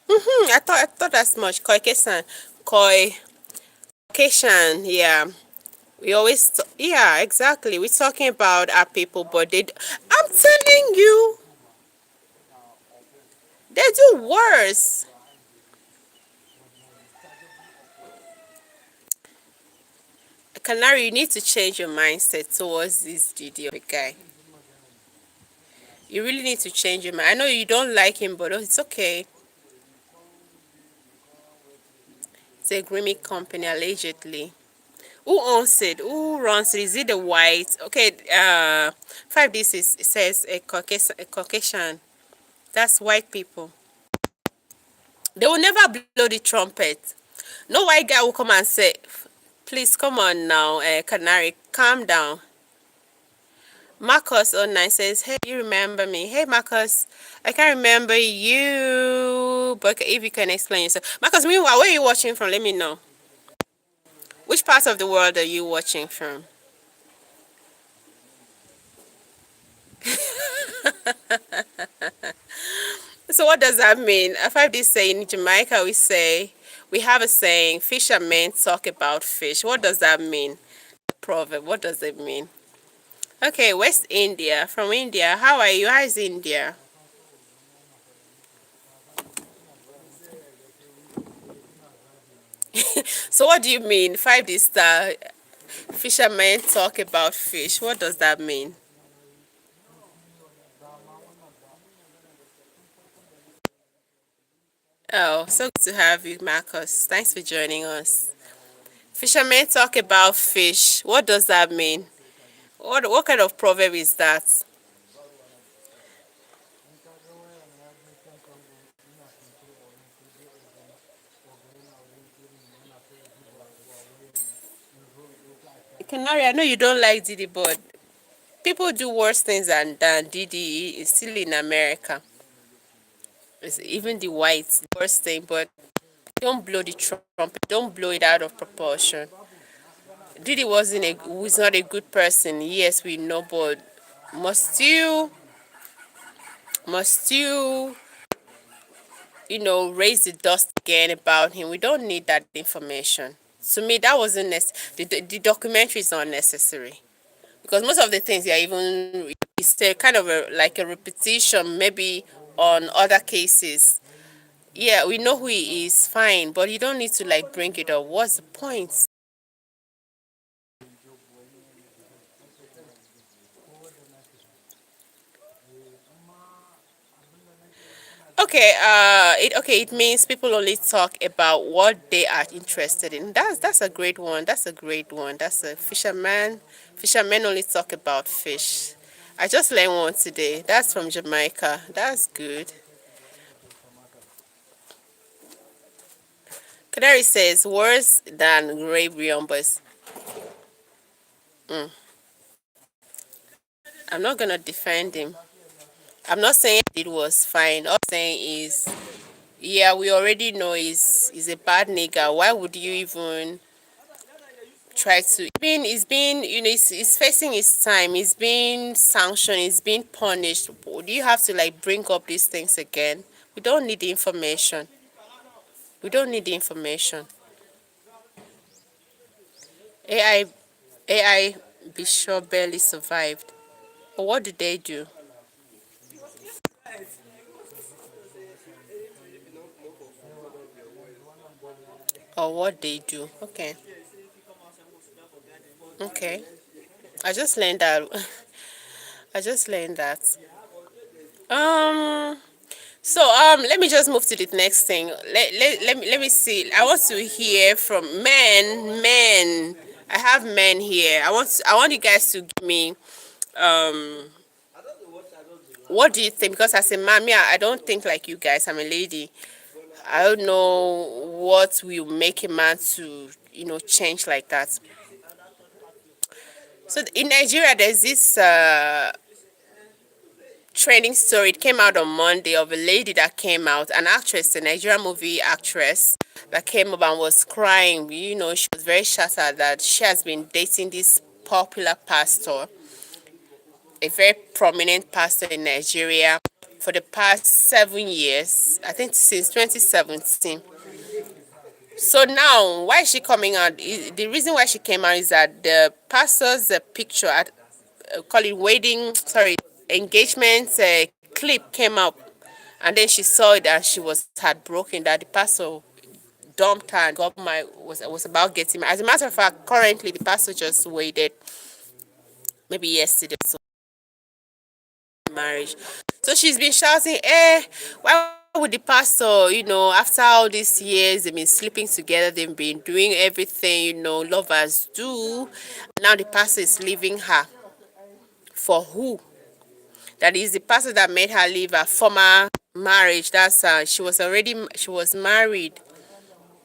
I thought as much. Caucasian, yeah. We always, yeah, exactly. We're talking about our people, but I'm telling you, they do worse. Canary, you need to change your mindset towards this Diddy guy. You really need to change your mind. I know you don't like him, but it's okay. It's a grooming company, allegedly. Who owns it? Who runs it? Is it the white? Okay, 5D says a Caucasian. That's white people. They will never blow the trumpet. No white guy will come and say, please come on now, Canary, calm down. Marcus09 says, hey, you remember me? Hey, Marcus, I can't remember you, but if you can explain yourself. Marcus, meanwhile, where are you watching from? Let me know. Which part of the world are you watching from? So what does that mean? 5D say in Jamaica we have a saying, fishermen talk about fish. What does that mean? Proverb, what does it mean? Okay, West India, from India. How are you? How is India? So what do you mean? 5D star, fishermen talk about fish. What does that mean? Oh, so good to have you, Marcus. Thanks for joining us. Fishermen talk about fish. What does that mean? What kind of proverb is that? Canary, I know you don't like Didi, but people do worse things than Didi is still in America. It's even the whites, the worst thing, but don't blow the trumpet. Don't blow it out of proportion. Didi was not a good person. Yes, we know, but must you must you raise the dust again about him? We don't need that information. To me, that wasn't the documentary is not necessary because most of the things are even it's a kind of like a repetition, maybe on other cases. Yeah, we know who he is, fine, but you don't need to like bring it up. What's the point? Okay, it means people only talk about what they are interested in. That's a great one. That's a great one. That's a fisherman. Fishermen only talk about fish. I just learned one today. That's from Jamaica. That's good. Canary says worse than grave numbers. I'm not gonna defend him. I'm not saying it was fine. All I'm saying is, yeah, we already know he's a bad nigga. Why would you even try to? He's facing his time. He's being sanctioned. He's being punished. Do you have to like bring up these things again? We don't need the information. We don't need the information. AI AI Bishop barely survived. But what did they do? Or what they do? Okay. Okay. I just learned that. I just learned that. Um. So let me just move to the next thing. Let me see. I want to hear from men. Men. I have men here. I want you guys to give me what do you think? Because as a man, me, I don't think like you guys. I'm a lady. I don't know what will make a man to change like that. So in Nigeria, there's this trending story. It came out on Monday of a lady that came out, an actress, a Nigerian movie actress that came up and was crying. She was very shattered that she has been dating this popular pastor, a very prominent pastor in Nigeria for the past 7 years, I think since 2017. So now, why is she coming out? The reason why she came out is that the pastor's picture at call it wedding, sorry, engagement clip came up, and then she saw it and she was heartbroken that the pastor dumped her and was about getting married. As a matter of fact, currently the pastor just waited, maybe yesterday, so marriage. So she's been shouting, why would the pastor, after all these years, they've been sleeping together, they've been doing everything, lovers do. Now the pastor is leaving her. For who? That is the pastor that made her leave her former marriage. That's she was married,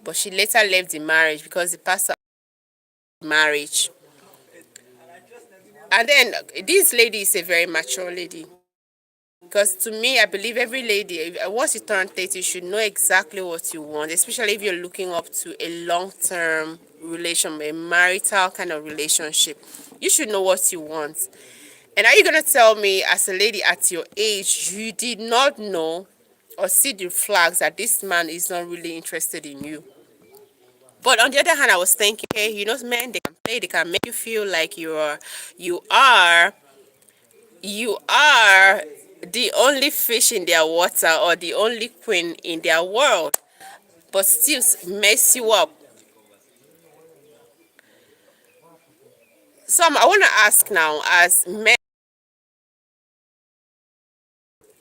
but she later left the marriage because the pastor marriage. And then this lady is a very mature lady. Because to me, I believe every lady, once you turn 30, you should know exactly what you want, especially if you're looking up to a long-term relation, a marital kind of relationship. You should know what you want. And are you going to tell me, as a lady at your age, you did not know or see the flags that this man is not really interested in you? But on the other hand, I was thinking, okay, men, they can play, they can make you feel like you are the only fish in their water or the only queen in their world, but still mess you up. So I want to ask now, as men,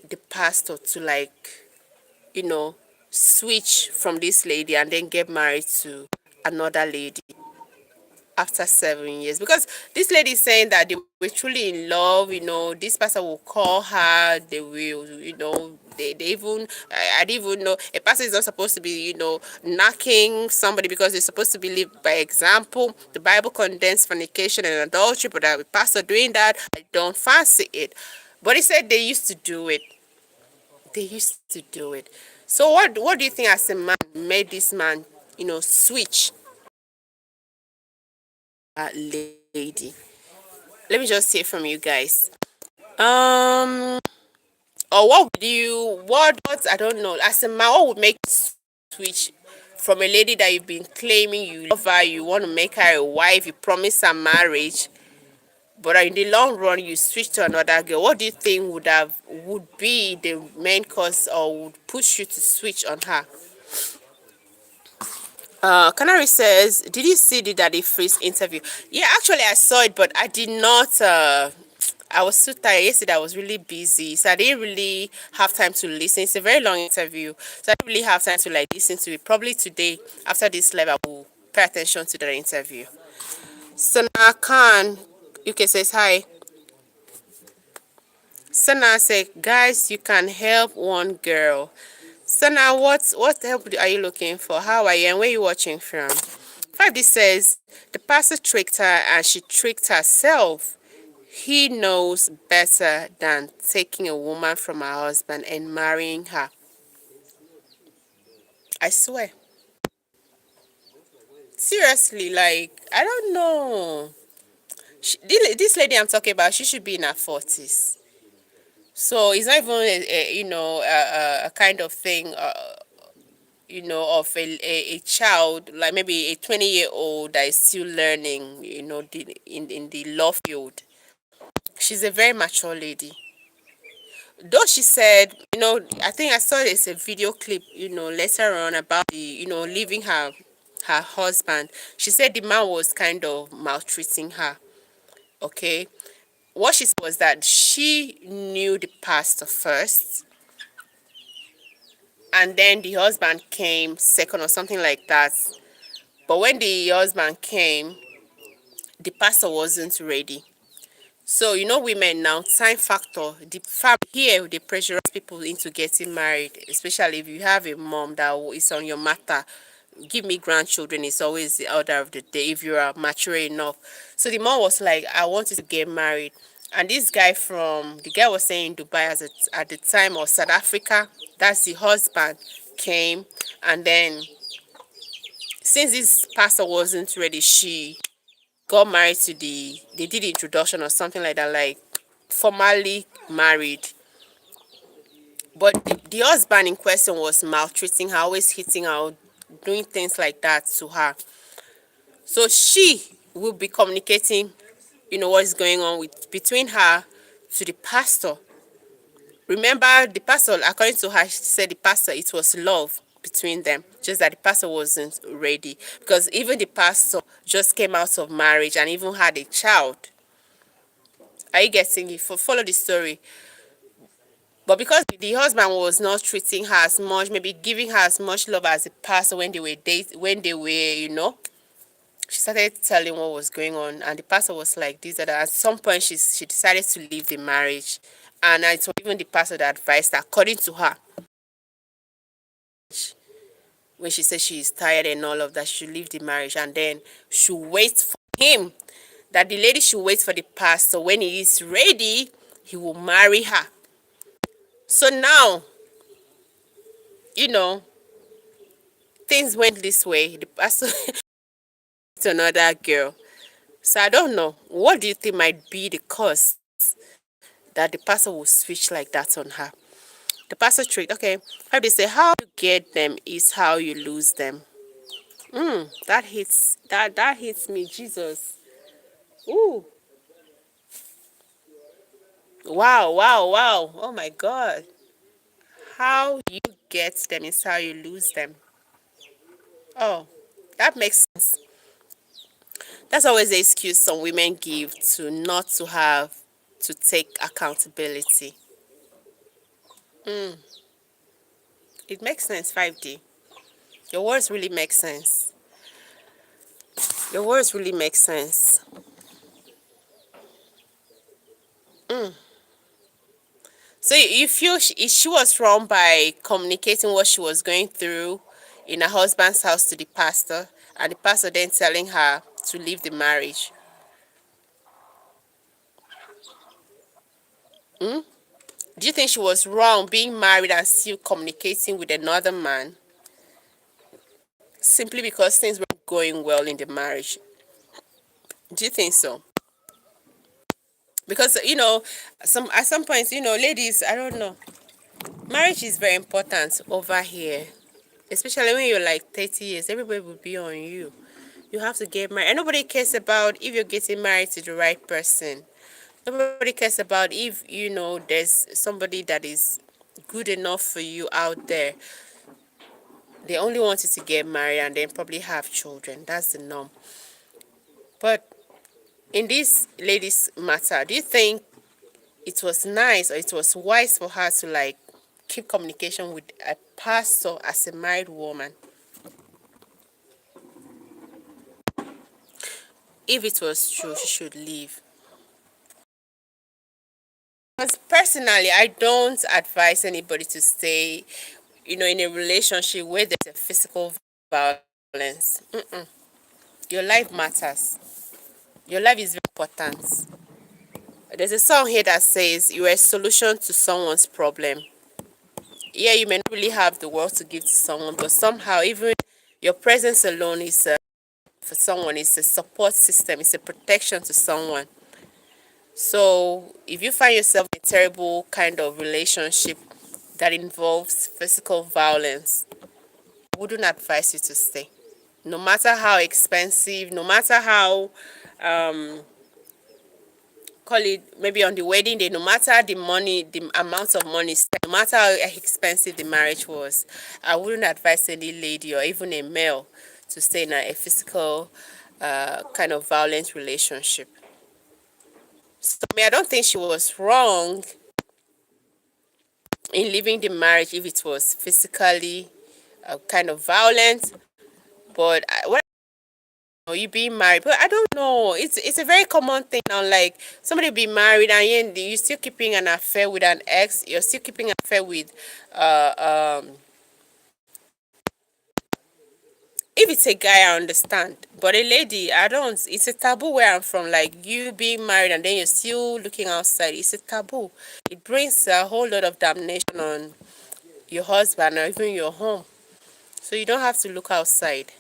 the pastor to you know, switch from this lady and then get married to another lady after 7 years, because this lady is saying that they were truly in love. This person will call her, they will, they even, I didn't even know a person is not supposed to be, knocking somebody, because they're supposed to be lived by example. The Bible condemns fornication and adultery, but a pastor doing that, I don't fancy it. But he said they used to do it. They used to do it. So what do you think as a man made this man, switch a lady? Let me just hear from you guys. Or what I don't know. As a man, what would make you switch from a lady that you've been claiming you love her, you want to make her a wife, you promise her marriage, but in the long run you switch to another girl? What do you think would be the main cause or would push you to switch on her? Canary says, did you see the Daddy Freeze interview? Yeah, actually I saw it, but I did not. I was so tired yesterday. I was really busy, so I didn't really have time to listen. It's a very long interview, so I didn't really have time to listen to it. Probably today, after this live, I will pay attention to the interview. Sana Khan, UK says hi. Sana said, guys, you can help one girl. Sana, what help are you looking for? How are you and where are you watching from? 5D says, the pastor tricked her and she tricked herself. He knows better than taking a woman from her husband and marrying her. I swear. Seriously, I don't know. This lady I'm talking about, she should be in her 40s. So it's not even a kind of thing, of a child, like maybe a 20-year-old that is still learning, in the law field. She's a very mature lady. Though she said, I think I saw this a video clip, later on about the, leaving her her husband. She said the man was kind of maltreating her. Okay, what she said was that she knew the pastor first, and then the husband came second or something like that. But when the husband came, the pastor wasn't ready. So you know, women now, time factor. The fam here they pressurize people into getting married, especially if you have a mom that is on your matter. Give me grandchildren is always the order of the day if you are mature enough. So the mom was like, I want you to get married. And this guy from the guy was saying Dubai at the time, or South Africa. That's the husband came, and then since this pastor wasn't ready, she got married to they did introduction or something like that, like formally married. But the husband in question was maltreating her, always hitting her, doing things like that to her. So she will be communicating, what is going on with between her to the pastor. Remember, the pastor, according to her, she said the pastor, it was love between them, just that the pastor wasn't ready, because even the pastor just came out of marriage and even had a child. Are you getting it? Follow the story. But because the husband was not treating her as much, maybe giving her as much love as the pastor when they were she started telling what was going on, and the pastor was like this and that. At some point, she decided to leave the marriage, and it was even the pastor that advised her, according to her, when she said she is tired and all of that, she should leave the marriage and then should wait for him. That the lady should wait for the pastor. When he is ready, he will marry her. So now, things went this way. The pastor to another girl. So I don't know. What do you think might be the cause that the pastor will switch like that on her? The pastor trick. Okay, how they say how you get them is how you lose them. That hits me, Jesus. Ooh. Wow, wow, wow. Oh my God. How you get them is how you lose them. Oh, that makes sense. That's always the excuse some women give to not to have to take accountability. It makes sense, 5D. Your words really make sense. Your words really make sense. So you feel she was wrong by communicating what she was going through in her husband's house to the pastor, and the pastor then telling her to leave the marriage. Do you think she was wrong being married and still communicating with another man simply because things weren't going well in the marriage? Do you think so? Because at some points, ladies, I don't know. Marriage is very important over here, especially when you're like 30 years. Everybody will be on you. You have to get married, and nobody cares about if you're getting married to the right person. Nobody cares about if there's somebody that is good enough for you out there. They only want you to get married and then probably have children. That's the norm. But in this lady's matter, do you think it was nice or it was wise for her to keep communication with a pastor as a married woman? If it was true, she should leave. Because personally, I don't advise anybody to stay, in a relationship where there's a physical violence. Your life matters. Your life is very important. There's a song here that says you are a solution to someone's problem. Yeah, you may not really have the world to give to someone, but somehow even your presence alone is for someone. It's a support system. It's a protection to someone. So if you find yourself in a terrible kind of relationship that involves physical violence, I wouldn't advise you to stay. No matter how expensive, no matter how call it maybe on the wedding day, no matter the money, the amount of money spent, no matter how expensive the marriage was, I wouldn't advise any lady or even a male to stay in a physical kind of violent relationship. So I don't think she was wrong in leaving the marriage if it was physically kind of violent. But what you being married, but I don't know. It's a very common thing now. Like somebody be married and you're still keeping an affair with an ex. You're still keeping an affair with if it's a guy, I understand, but a lady, I don't. It's a taboo where I'm from. Like you being married and then you're still looking outside. It's a taboo. It brings a whole lot of damnation on your husband or even your home. So you don't have to look outside.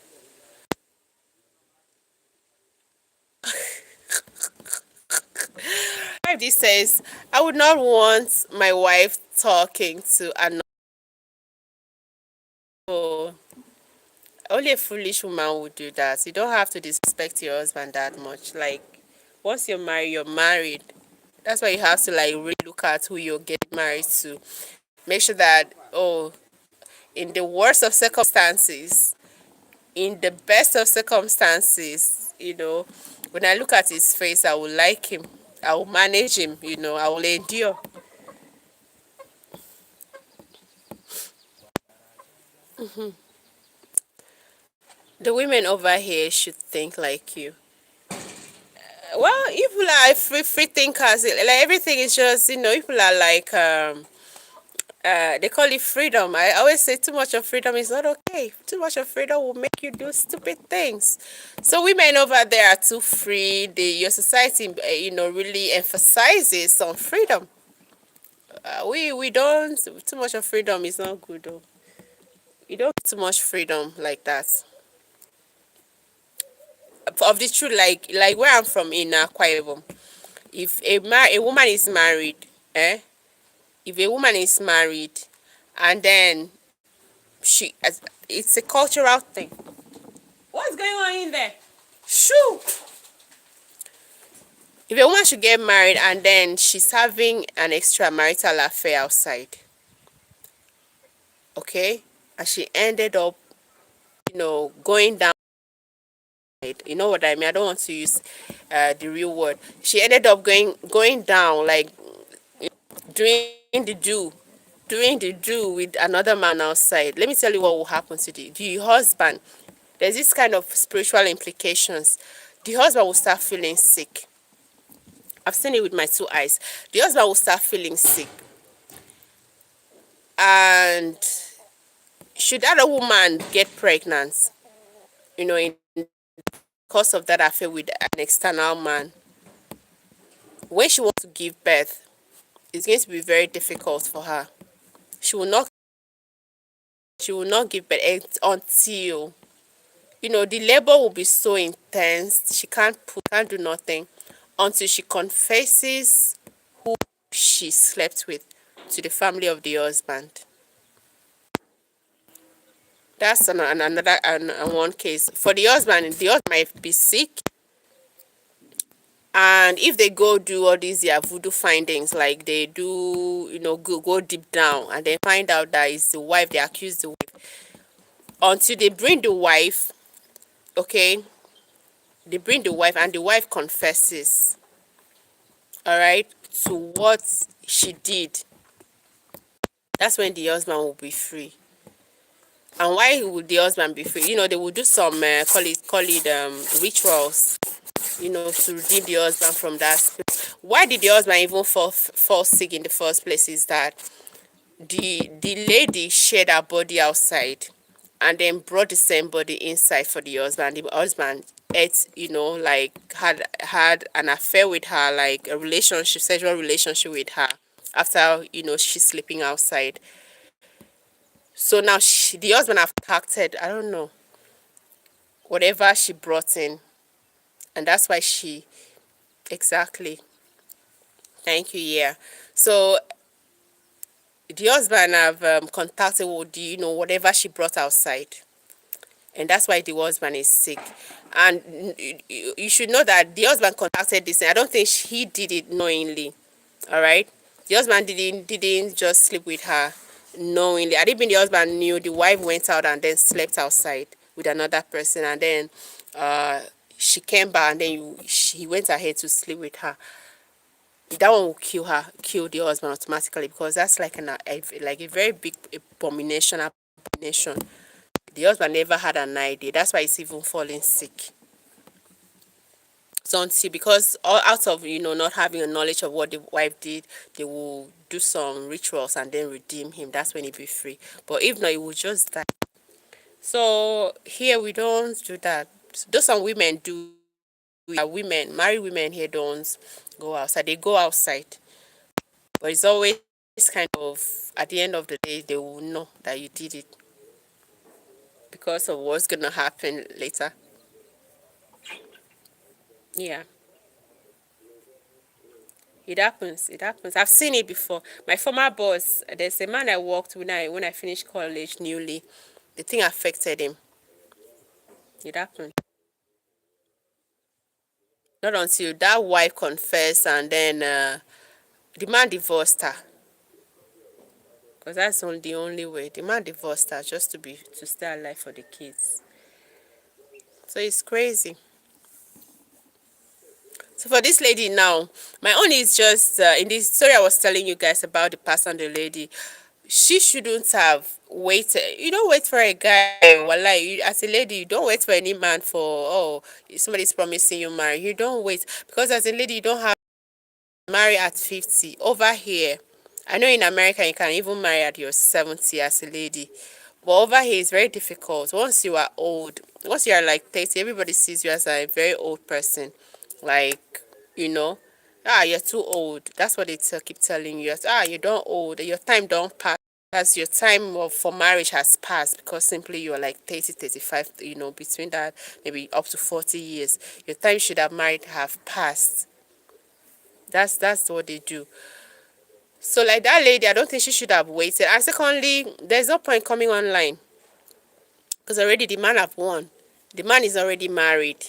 This says, I would not want my wife talking to another. Only a foolish woman would do that. You don't have to disrespect your husband that much. Like, once you're married, you're married. That's why you have to like really look at who you're getting married to. Make sure that, oh, in the worst of circumstances, in the best of circumstances, when I look at his face, I will like him. I will manage him, I will endure. The women over here should think like you. Well, people are free thinkers. Like everything is just, people are like they call it freedom. I always say too much of freedom is not okay. Too much of freedom will make you do stupid things. So women over there are too free. Your society, really emphasizes on freedom. We don't. Too much of freedom is not good though. You don't get too much freedom like that. Of the truth, like where I'm from in Akwa Ibom, if a woman is married, if a woman is married, and then it's a cultural thing. What's going on in there? Shoo! If a woman should get married and then she's having an extramarital affair outside, okay, and she ended up, going down. You know what I mean? I don't want to use the real word. She ended up going down, like doing the do, with another man outside. Let me tell you what will happen to the husband. There's this kind of spiritual implications. The husband will start feeling sick. I've seen it with my two eyes. The husband will start feeling sick. And should that woman get pregnant, in because of that affair with an external man, when she wants to give birth, it's going to be very difficult for her. She will not give birth until, the labor will be so intense. She can't do nothing until she confesses who she slept with to the family of the husband. That's another one case. For the husband might be sick, and if they go do all these voodoo findings, like they do, go deep down and then find out that it's the wife, they accuse the wife. Until they bring the wife, okay, they bring the wife and the wife confesses, all right, to what she did. That's when the husband will be free. And why would the husband be free? They will do some call it rituals, to redeem the husband from that spirit. Why did the husband even fall sick in the first place is that the lady shared her body outside and then brought the same body inside for the husband. The husband ate, like had an affair with her, like a sexual relationship with her after, she's sleeping outside. So now the husband have acted, I don't know, whatever she brought in. And that's why exactly. Thank you, yeah. So the husband have contacted whatever she brought outside. And that's why the husband is sick. And you should know that the husband contacted this. And I don't think he did it knowingly. All right? The husband didn't just sleep with her knowingly. I didn't mean the husband knew. The wife went out and then slept outside with another person, and then she came back, and then he went ahead to sleep with her. That one will kill the husband automatically, because that's like like a very big abomination. The husband never had an idea. That's why he's even falling sick. So until, because out of not having a knowledge of what the wife did, they will do some rituals and then redeem him. That's when he'll be free. But if not, he will just die. So here we don't do that. Though some women do. Women, married women here don't go outside. They go outside, but it's always kind of, at the end of the day, they will know that you did it because of what's gonna happen later. Yeah. It happens. It happens. I've seen it before. My former boss, there's a man I worked with when I finished college newly. The thing affected him. It happened. Not until that wife confessed, and then the man divorced her. Because that's the only way. The man divorced her just to stay alive for the kids. So it's crazy. So for this lady now, my own is just in this story I was telling you guys about the pastor and the lady. She shouldn't have waited. You don't wait for a guy. Well, as a lady, you don't wait for any man for, oh, somebody's promising you marriage. You don't wait, because as a lady, you don't have to marry at 50. Over here, I know in America you can even marry at your 70 as a lady. But over here it's very difficult. Once you are old, once you are like 30, everybody sees you as a very old person. Like, you're too old. That's what they keep telling you. You don't old. Your time don't pass. As your time for marriage has passed, because simply you're like 30, 35, between that, maybe up to 40 years. Your time you should have married have passed. That's what they do. So like that lady, I don't think she should have waited. And secondly, there's no point coming online, because already the man have won. The man is already married.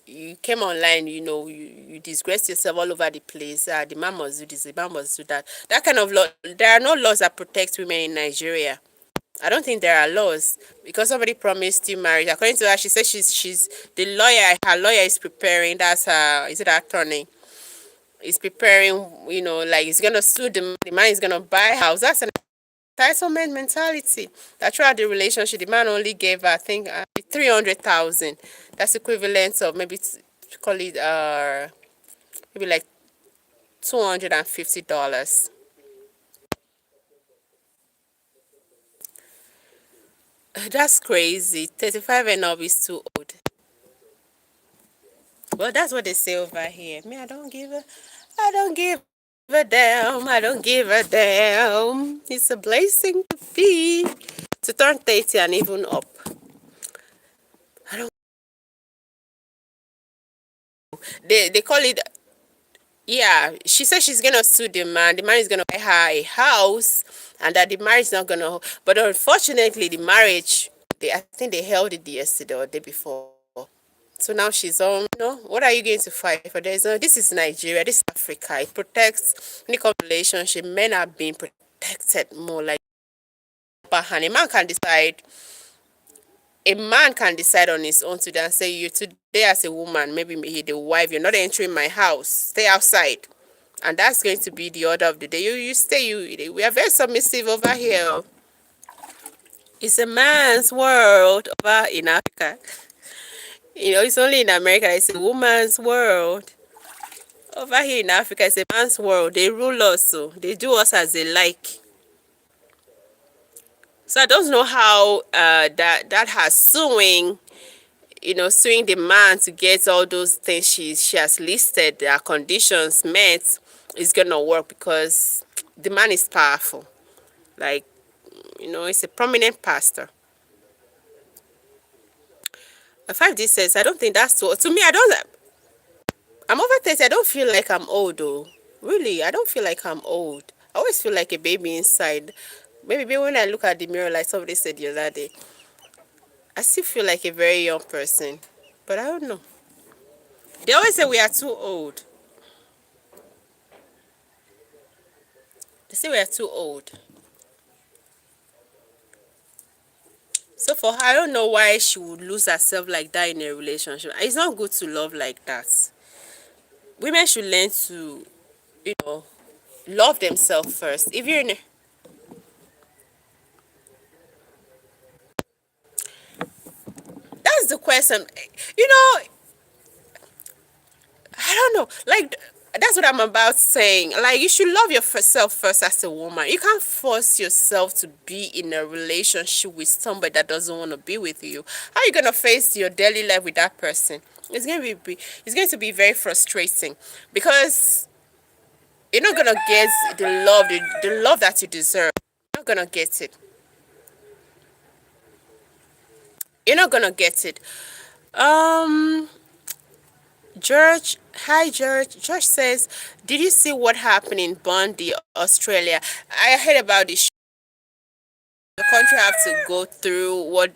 You came online, you disgrace yourself all over the place. The man must do this, the man must do that. That kind of law. There are no laws that protect women in Nigeria. I don't think there are laws, because somebody promised you marriage. According to her, she said she's the lawyer. Her lawyer is preparing. That's her. Is it her attorney? Is preparing. Like he's gonna sue the man is gonna buy a house. That's an entitlement mentality. That throughout the relationship, the man only gave her, I think, 300,000. That's equivalent of maybe call it maybe like $250. That's crazy. 35 and up is too old. Well, that's what they say over here. Me, I don't give a damn. I don't give a damn. It's a blessing to be to turn 30 and even up. I don't. They call it. Yeah, she said she's gonna sue the man. The man is gonna buy her a house, and that the marriage is not gonna. But unfortunately, the marriage, I think they held it yesterday or the day before. So now she's on. What are you going to fight for? There's no. This is Nigeria. This is Africa. It protects any relationship. Men are being protected more. Like, and a man can decide. A man can decide on his own today and say, you today as a woman, maybe the wife, you're not entering my house. Stay outside. And that's going to be the order of the day. You stay. We are very submissive over here. It's a man's world over in Africa. It's only in America. It's a woman's world. Over here in Africa, it's a man's world. They rule us, so they do us as they like. So I don't know how that has suing the man to get all those things she has listed, their conditions met, is gonna work, because the man is powerful. Like, it's a prominent pastor. 5D says, I don't think that's too. To me, I'm over 30. I don't feel like I'm old, though. Really, I don't feel like I'm old. I always feel like a baby inside. Maybe when I look at the mirror, like somebody said the other day, I still feel like a very young person. But I don't know. They always say we are too old. They say we are too old. So for her, I don't know why she would lose herself like that in a relationship. It's not good to love like that. Women should learn to, you know, love themselves first. If you're in a, that's the question. You know, I don't know. Like that's what I'm about saying. Like you should love yourself first as a woman. You can't force yourself to be in a relationship with somebody that doesn't want to be with you. How are you gonna face your daily life with that person? It's going to be very frustrating because you're not gonna get the love that you deserve. You're not gonna get it. You're not gonna get it. Um George, hi George. George says, "Did you see what happened in Bondi, Australia?" I heard about this. The country have to go through what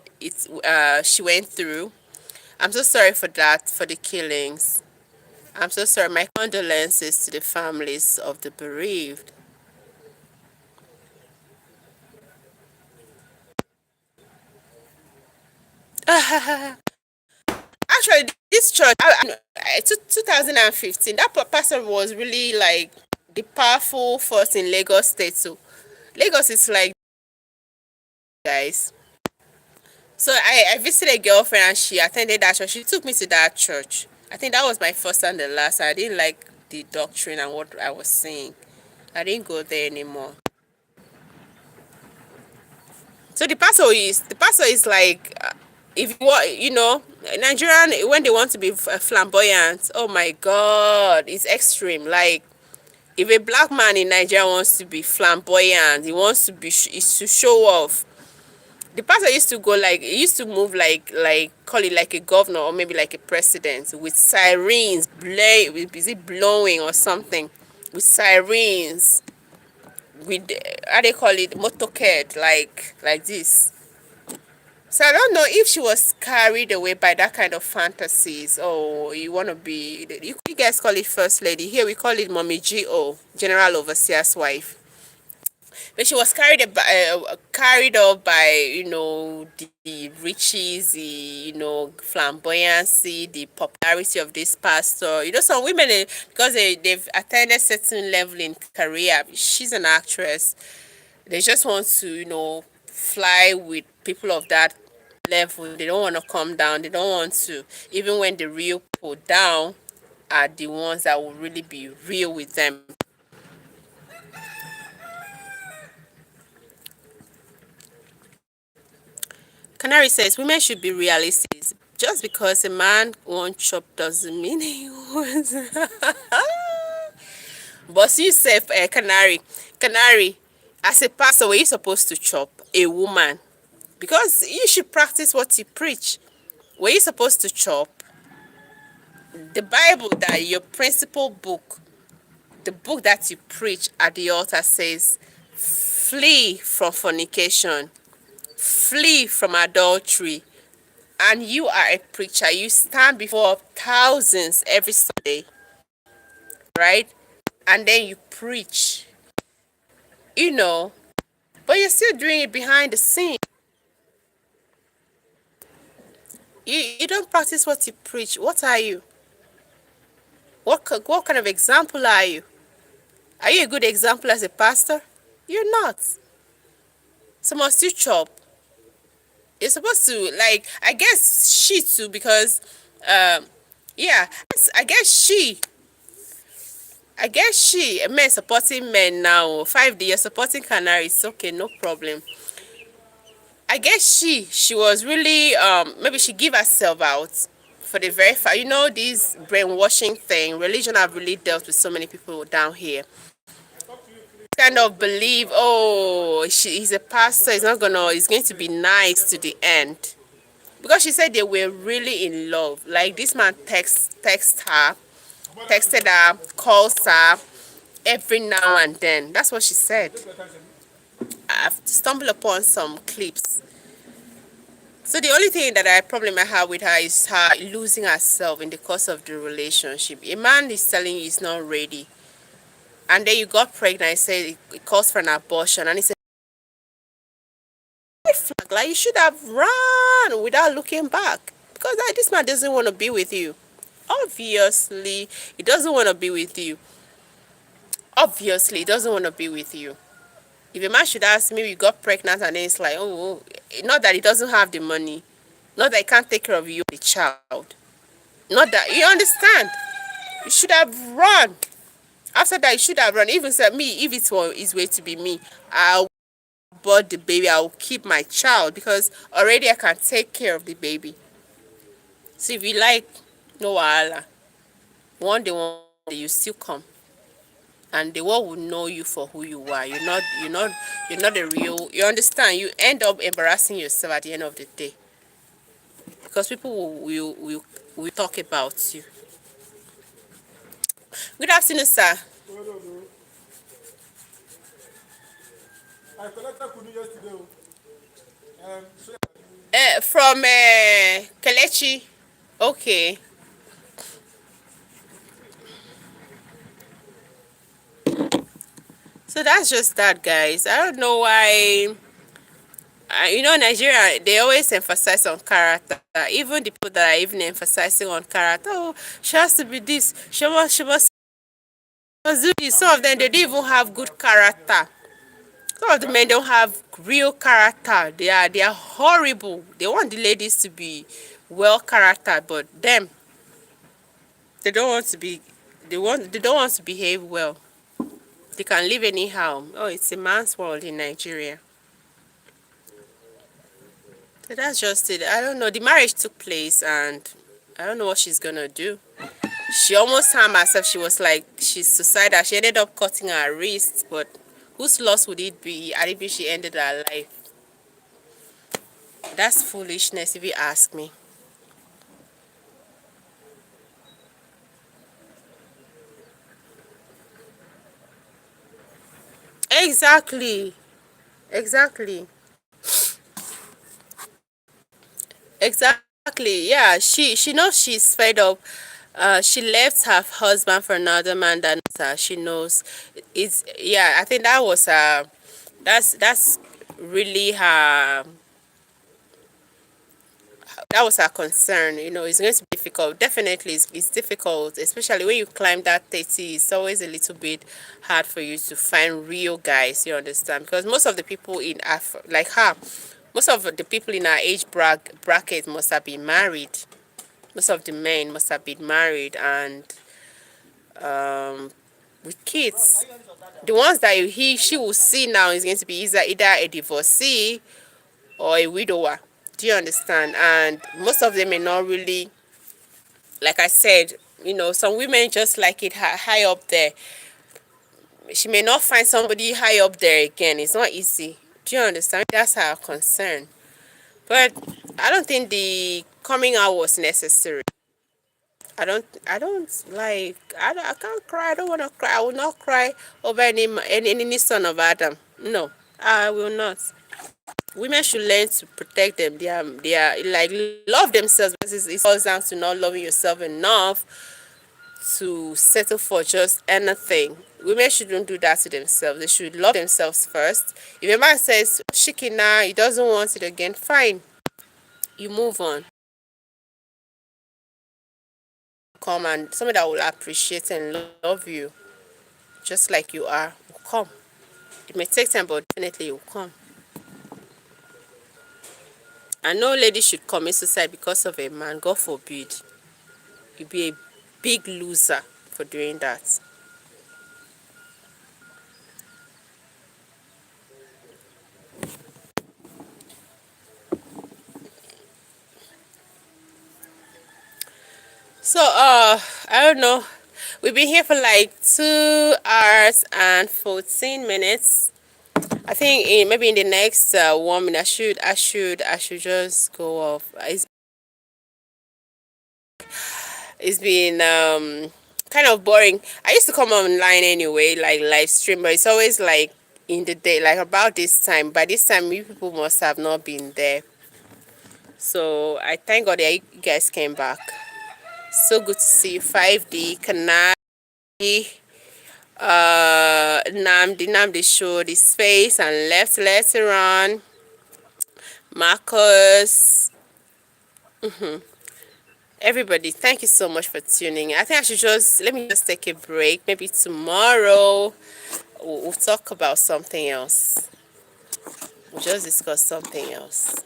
she went through. I'm so sorry for that, for the killings. I'm so sorry. My condolences to the families of the bereaved. Actually, this church, 2015, that pastor was really like the powerful force in Lagos State. So Lagos is like, guys. So I visited a girlfriend and she attended that church. She took me to that church. I think that was my first and the last. I didn't like the doctrine and what I was seeing. I didn't go there anymore. So the pastor is like, if you want, Nigerian when they want to be flamboyant. Oh my God, it's extreme. Like if a black man in Nigeria wants to be flamboyant, he wants to be is to show off. The pastor used to go like he used to move like call it like a governor or maybe like a president with sirens is it blowing or something with sirens with how they call it motorcade like this. So I don't know if she was carried away by that kind of fantasies or you want to be you guys call it first lady, here we call it mommy G.O., general overseer's wife. But she was carried off by the riches, the flamboyancy, the popularity of this pastor. Some women because they've attained a certain level in career. She's an actress. They just want to fly with people of that level. They don't want to come down. They don't want to, even when the real people down are the ones that will really be real with them. Canary says women should be realistic. Just because a man won't chop doesn't mean he wants. But you say, Canary, as a pastor, were you supposed to chop a woman? Because you should practice what you preach. Were you supposed to chop? The Bible, that your principal book, the book that you preach at the altar says, flee from fornication, flee from adultery. And you are a preacher, you stand before thousands every Sunday, right? And then you preach, but you're still doing it behind the scene. You don't practice what you preach. What are you? What kind of example are you? Are you a good example as a pastor? You're not. So must you chop? You're supposed to, like, I guess she too, because yeah, I guess men supporting men now. 5D, you're supporting Canary. It's okay, no problem. I guess she was really maybe she give herself out for the very fact, this brainwashing thing. Religion have really dealt with so many people down here. Kind of believe, oh, he's a pastor, he's going to be nice to the end. Because she said they were really in love. Like this man texted her, calls her every now and then. That's what she said. I've stumbled upon some clips. So the only thing that I have with her is her losing herself in the course of the relationship. A man is telling you he's not ready, and then you got pregnant. He said it calls for an abortion, and he said, Like, you should have run without looking back, because like, this man doesn't want to be with you. Obviously, he doesn't want to be with you. Obviously, he doesn't want to be with you. If a man should ask me, you got pregnant, and then it's like, oh, not that he doesn't have the money, not that he can't take care of you, the child, not that, you understand. You should have run. After that, you should have run. Even said me, if it was his way to be me, I'll birth the baby, I'll keep my child, because already I can take care of the baby. So if you like, no wahala. One day you still come, and the world will know you for who you are. You're not a real. You understand? You end up embarrassing yourself at the end of the day, because people will talk about you. Good afternoon, sir. I collected Kunu yesterday. From Kelechi. Okay. So that's just that, guys. I don't know why. Nigeria, they always emphasize on character. Even the people that are even emphasizing on character, oh, she has to be this. She must do this. Some of them, they don't even have good character. Some of the men don't have real character. They are horrible. They want the ladies to be well character, but them, they don't want to be. They don't want to behave well. They can live anyhow. Oh, it's a man's world in Nigeria. So that's just it. I don't know. The marriage took place, and I don't know what she's gonna do. She almost harmed herself. She was like, she's suicidal. She ended up cutting her wrist, but whose loss would it be? I think she ended her life. That's foolishness, if you ask me. Exactly. Exactly. Exactly. Yeah. She knows she's fed up. She left her husband for another man that knows her. She knows it's, yeah, I think that was that's really her, that was her concern. It's going to be difficult. Definitely, it's difficult, especially when you climb that 30. It's always a little bit hard for you to find real guys, you understand? Because most of the people in like her, most of the people in our age bracket must have been married. Most of the men must have been married, and with kids. The ones that she will see now is going to be either a divorcee or a widower. Do you understand? And most of them may not really, like I said, some women just like it high up there. She may not find somebody high up there again. It's not easy. Do you understand? That's her concern. But I don't think the coming out was necessary. I can't cry. I don't want to cry. I will not cry over any son of Adam. No, I will not. Women should learn to protect them. They are like, love themselves, because it falls down to not loving yourself enough to settle for just anything. Women shouldn't do that to themselves. They should love themselves first. If a man says shikina, he doesn't want it again, fine. You move on. Come, and somebody that will appreciate and love you just like you are will come. It may take time, but definitely it will come. And no lady should commit suicide because of a man. God forbid. You'll be a big loser for doing that. So, I don't know. We've been here for like 2 hours and 14 minutes. I think maybe in the next 1 minute, I should just go off. It's been kind of boring. I used to come online anyway, like live stream, but it's always like in the day, like about this time. By this time, you people must have not been there. So I thank God that you guys came back. So good to see you. 5D, Kanai, Namdi showed his face and left later on. Marcus, everybody, thank you so much for tuning in. I think I should let me just take a break. Maybe tomorrow we'll talk about something else. We'll just discuss something else.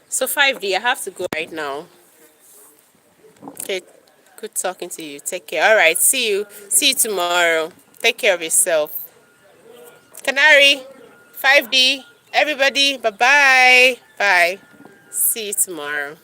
So 5D, I have to go right now. Okay, good talking to you. Take care. All right, see you. See you tomorrow. Take care of yourself. Canary, 5D, everybody, bye-bye. Bye. See you tomorrow.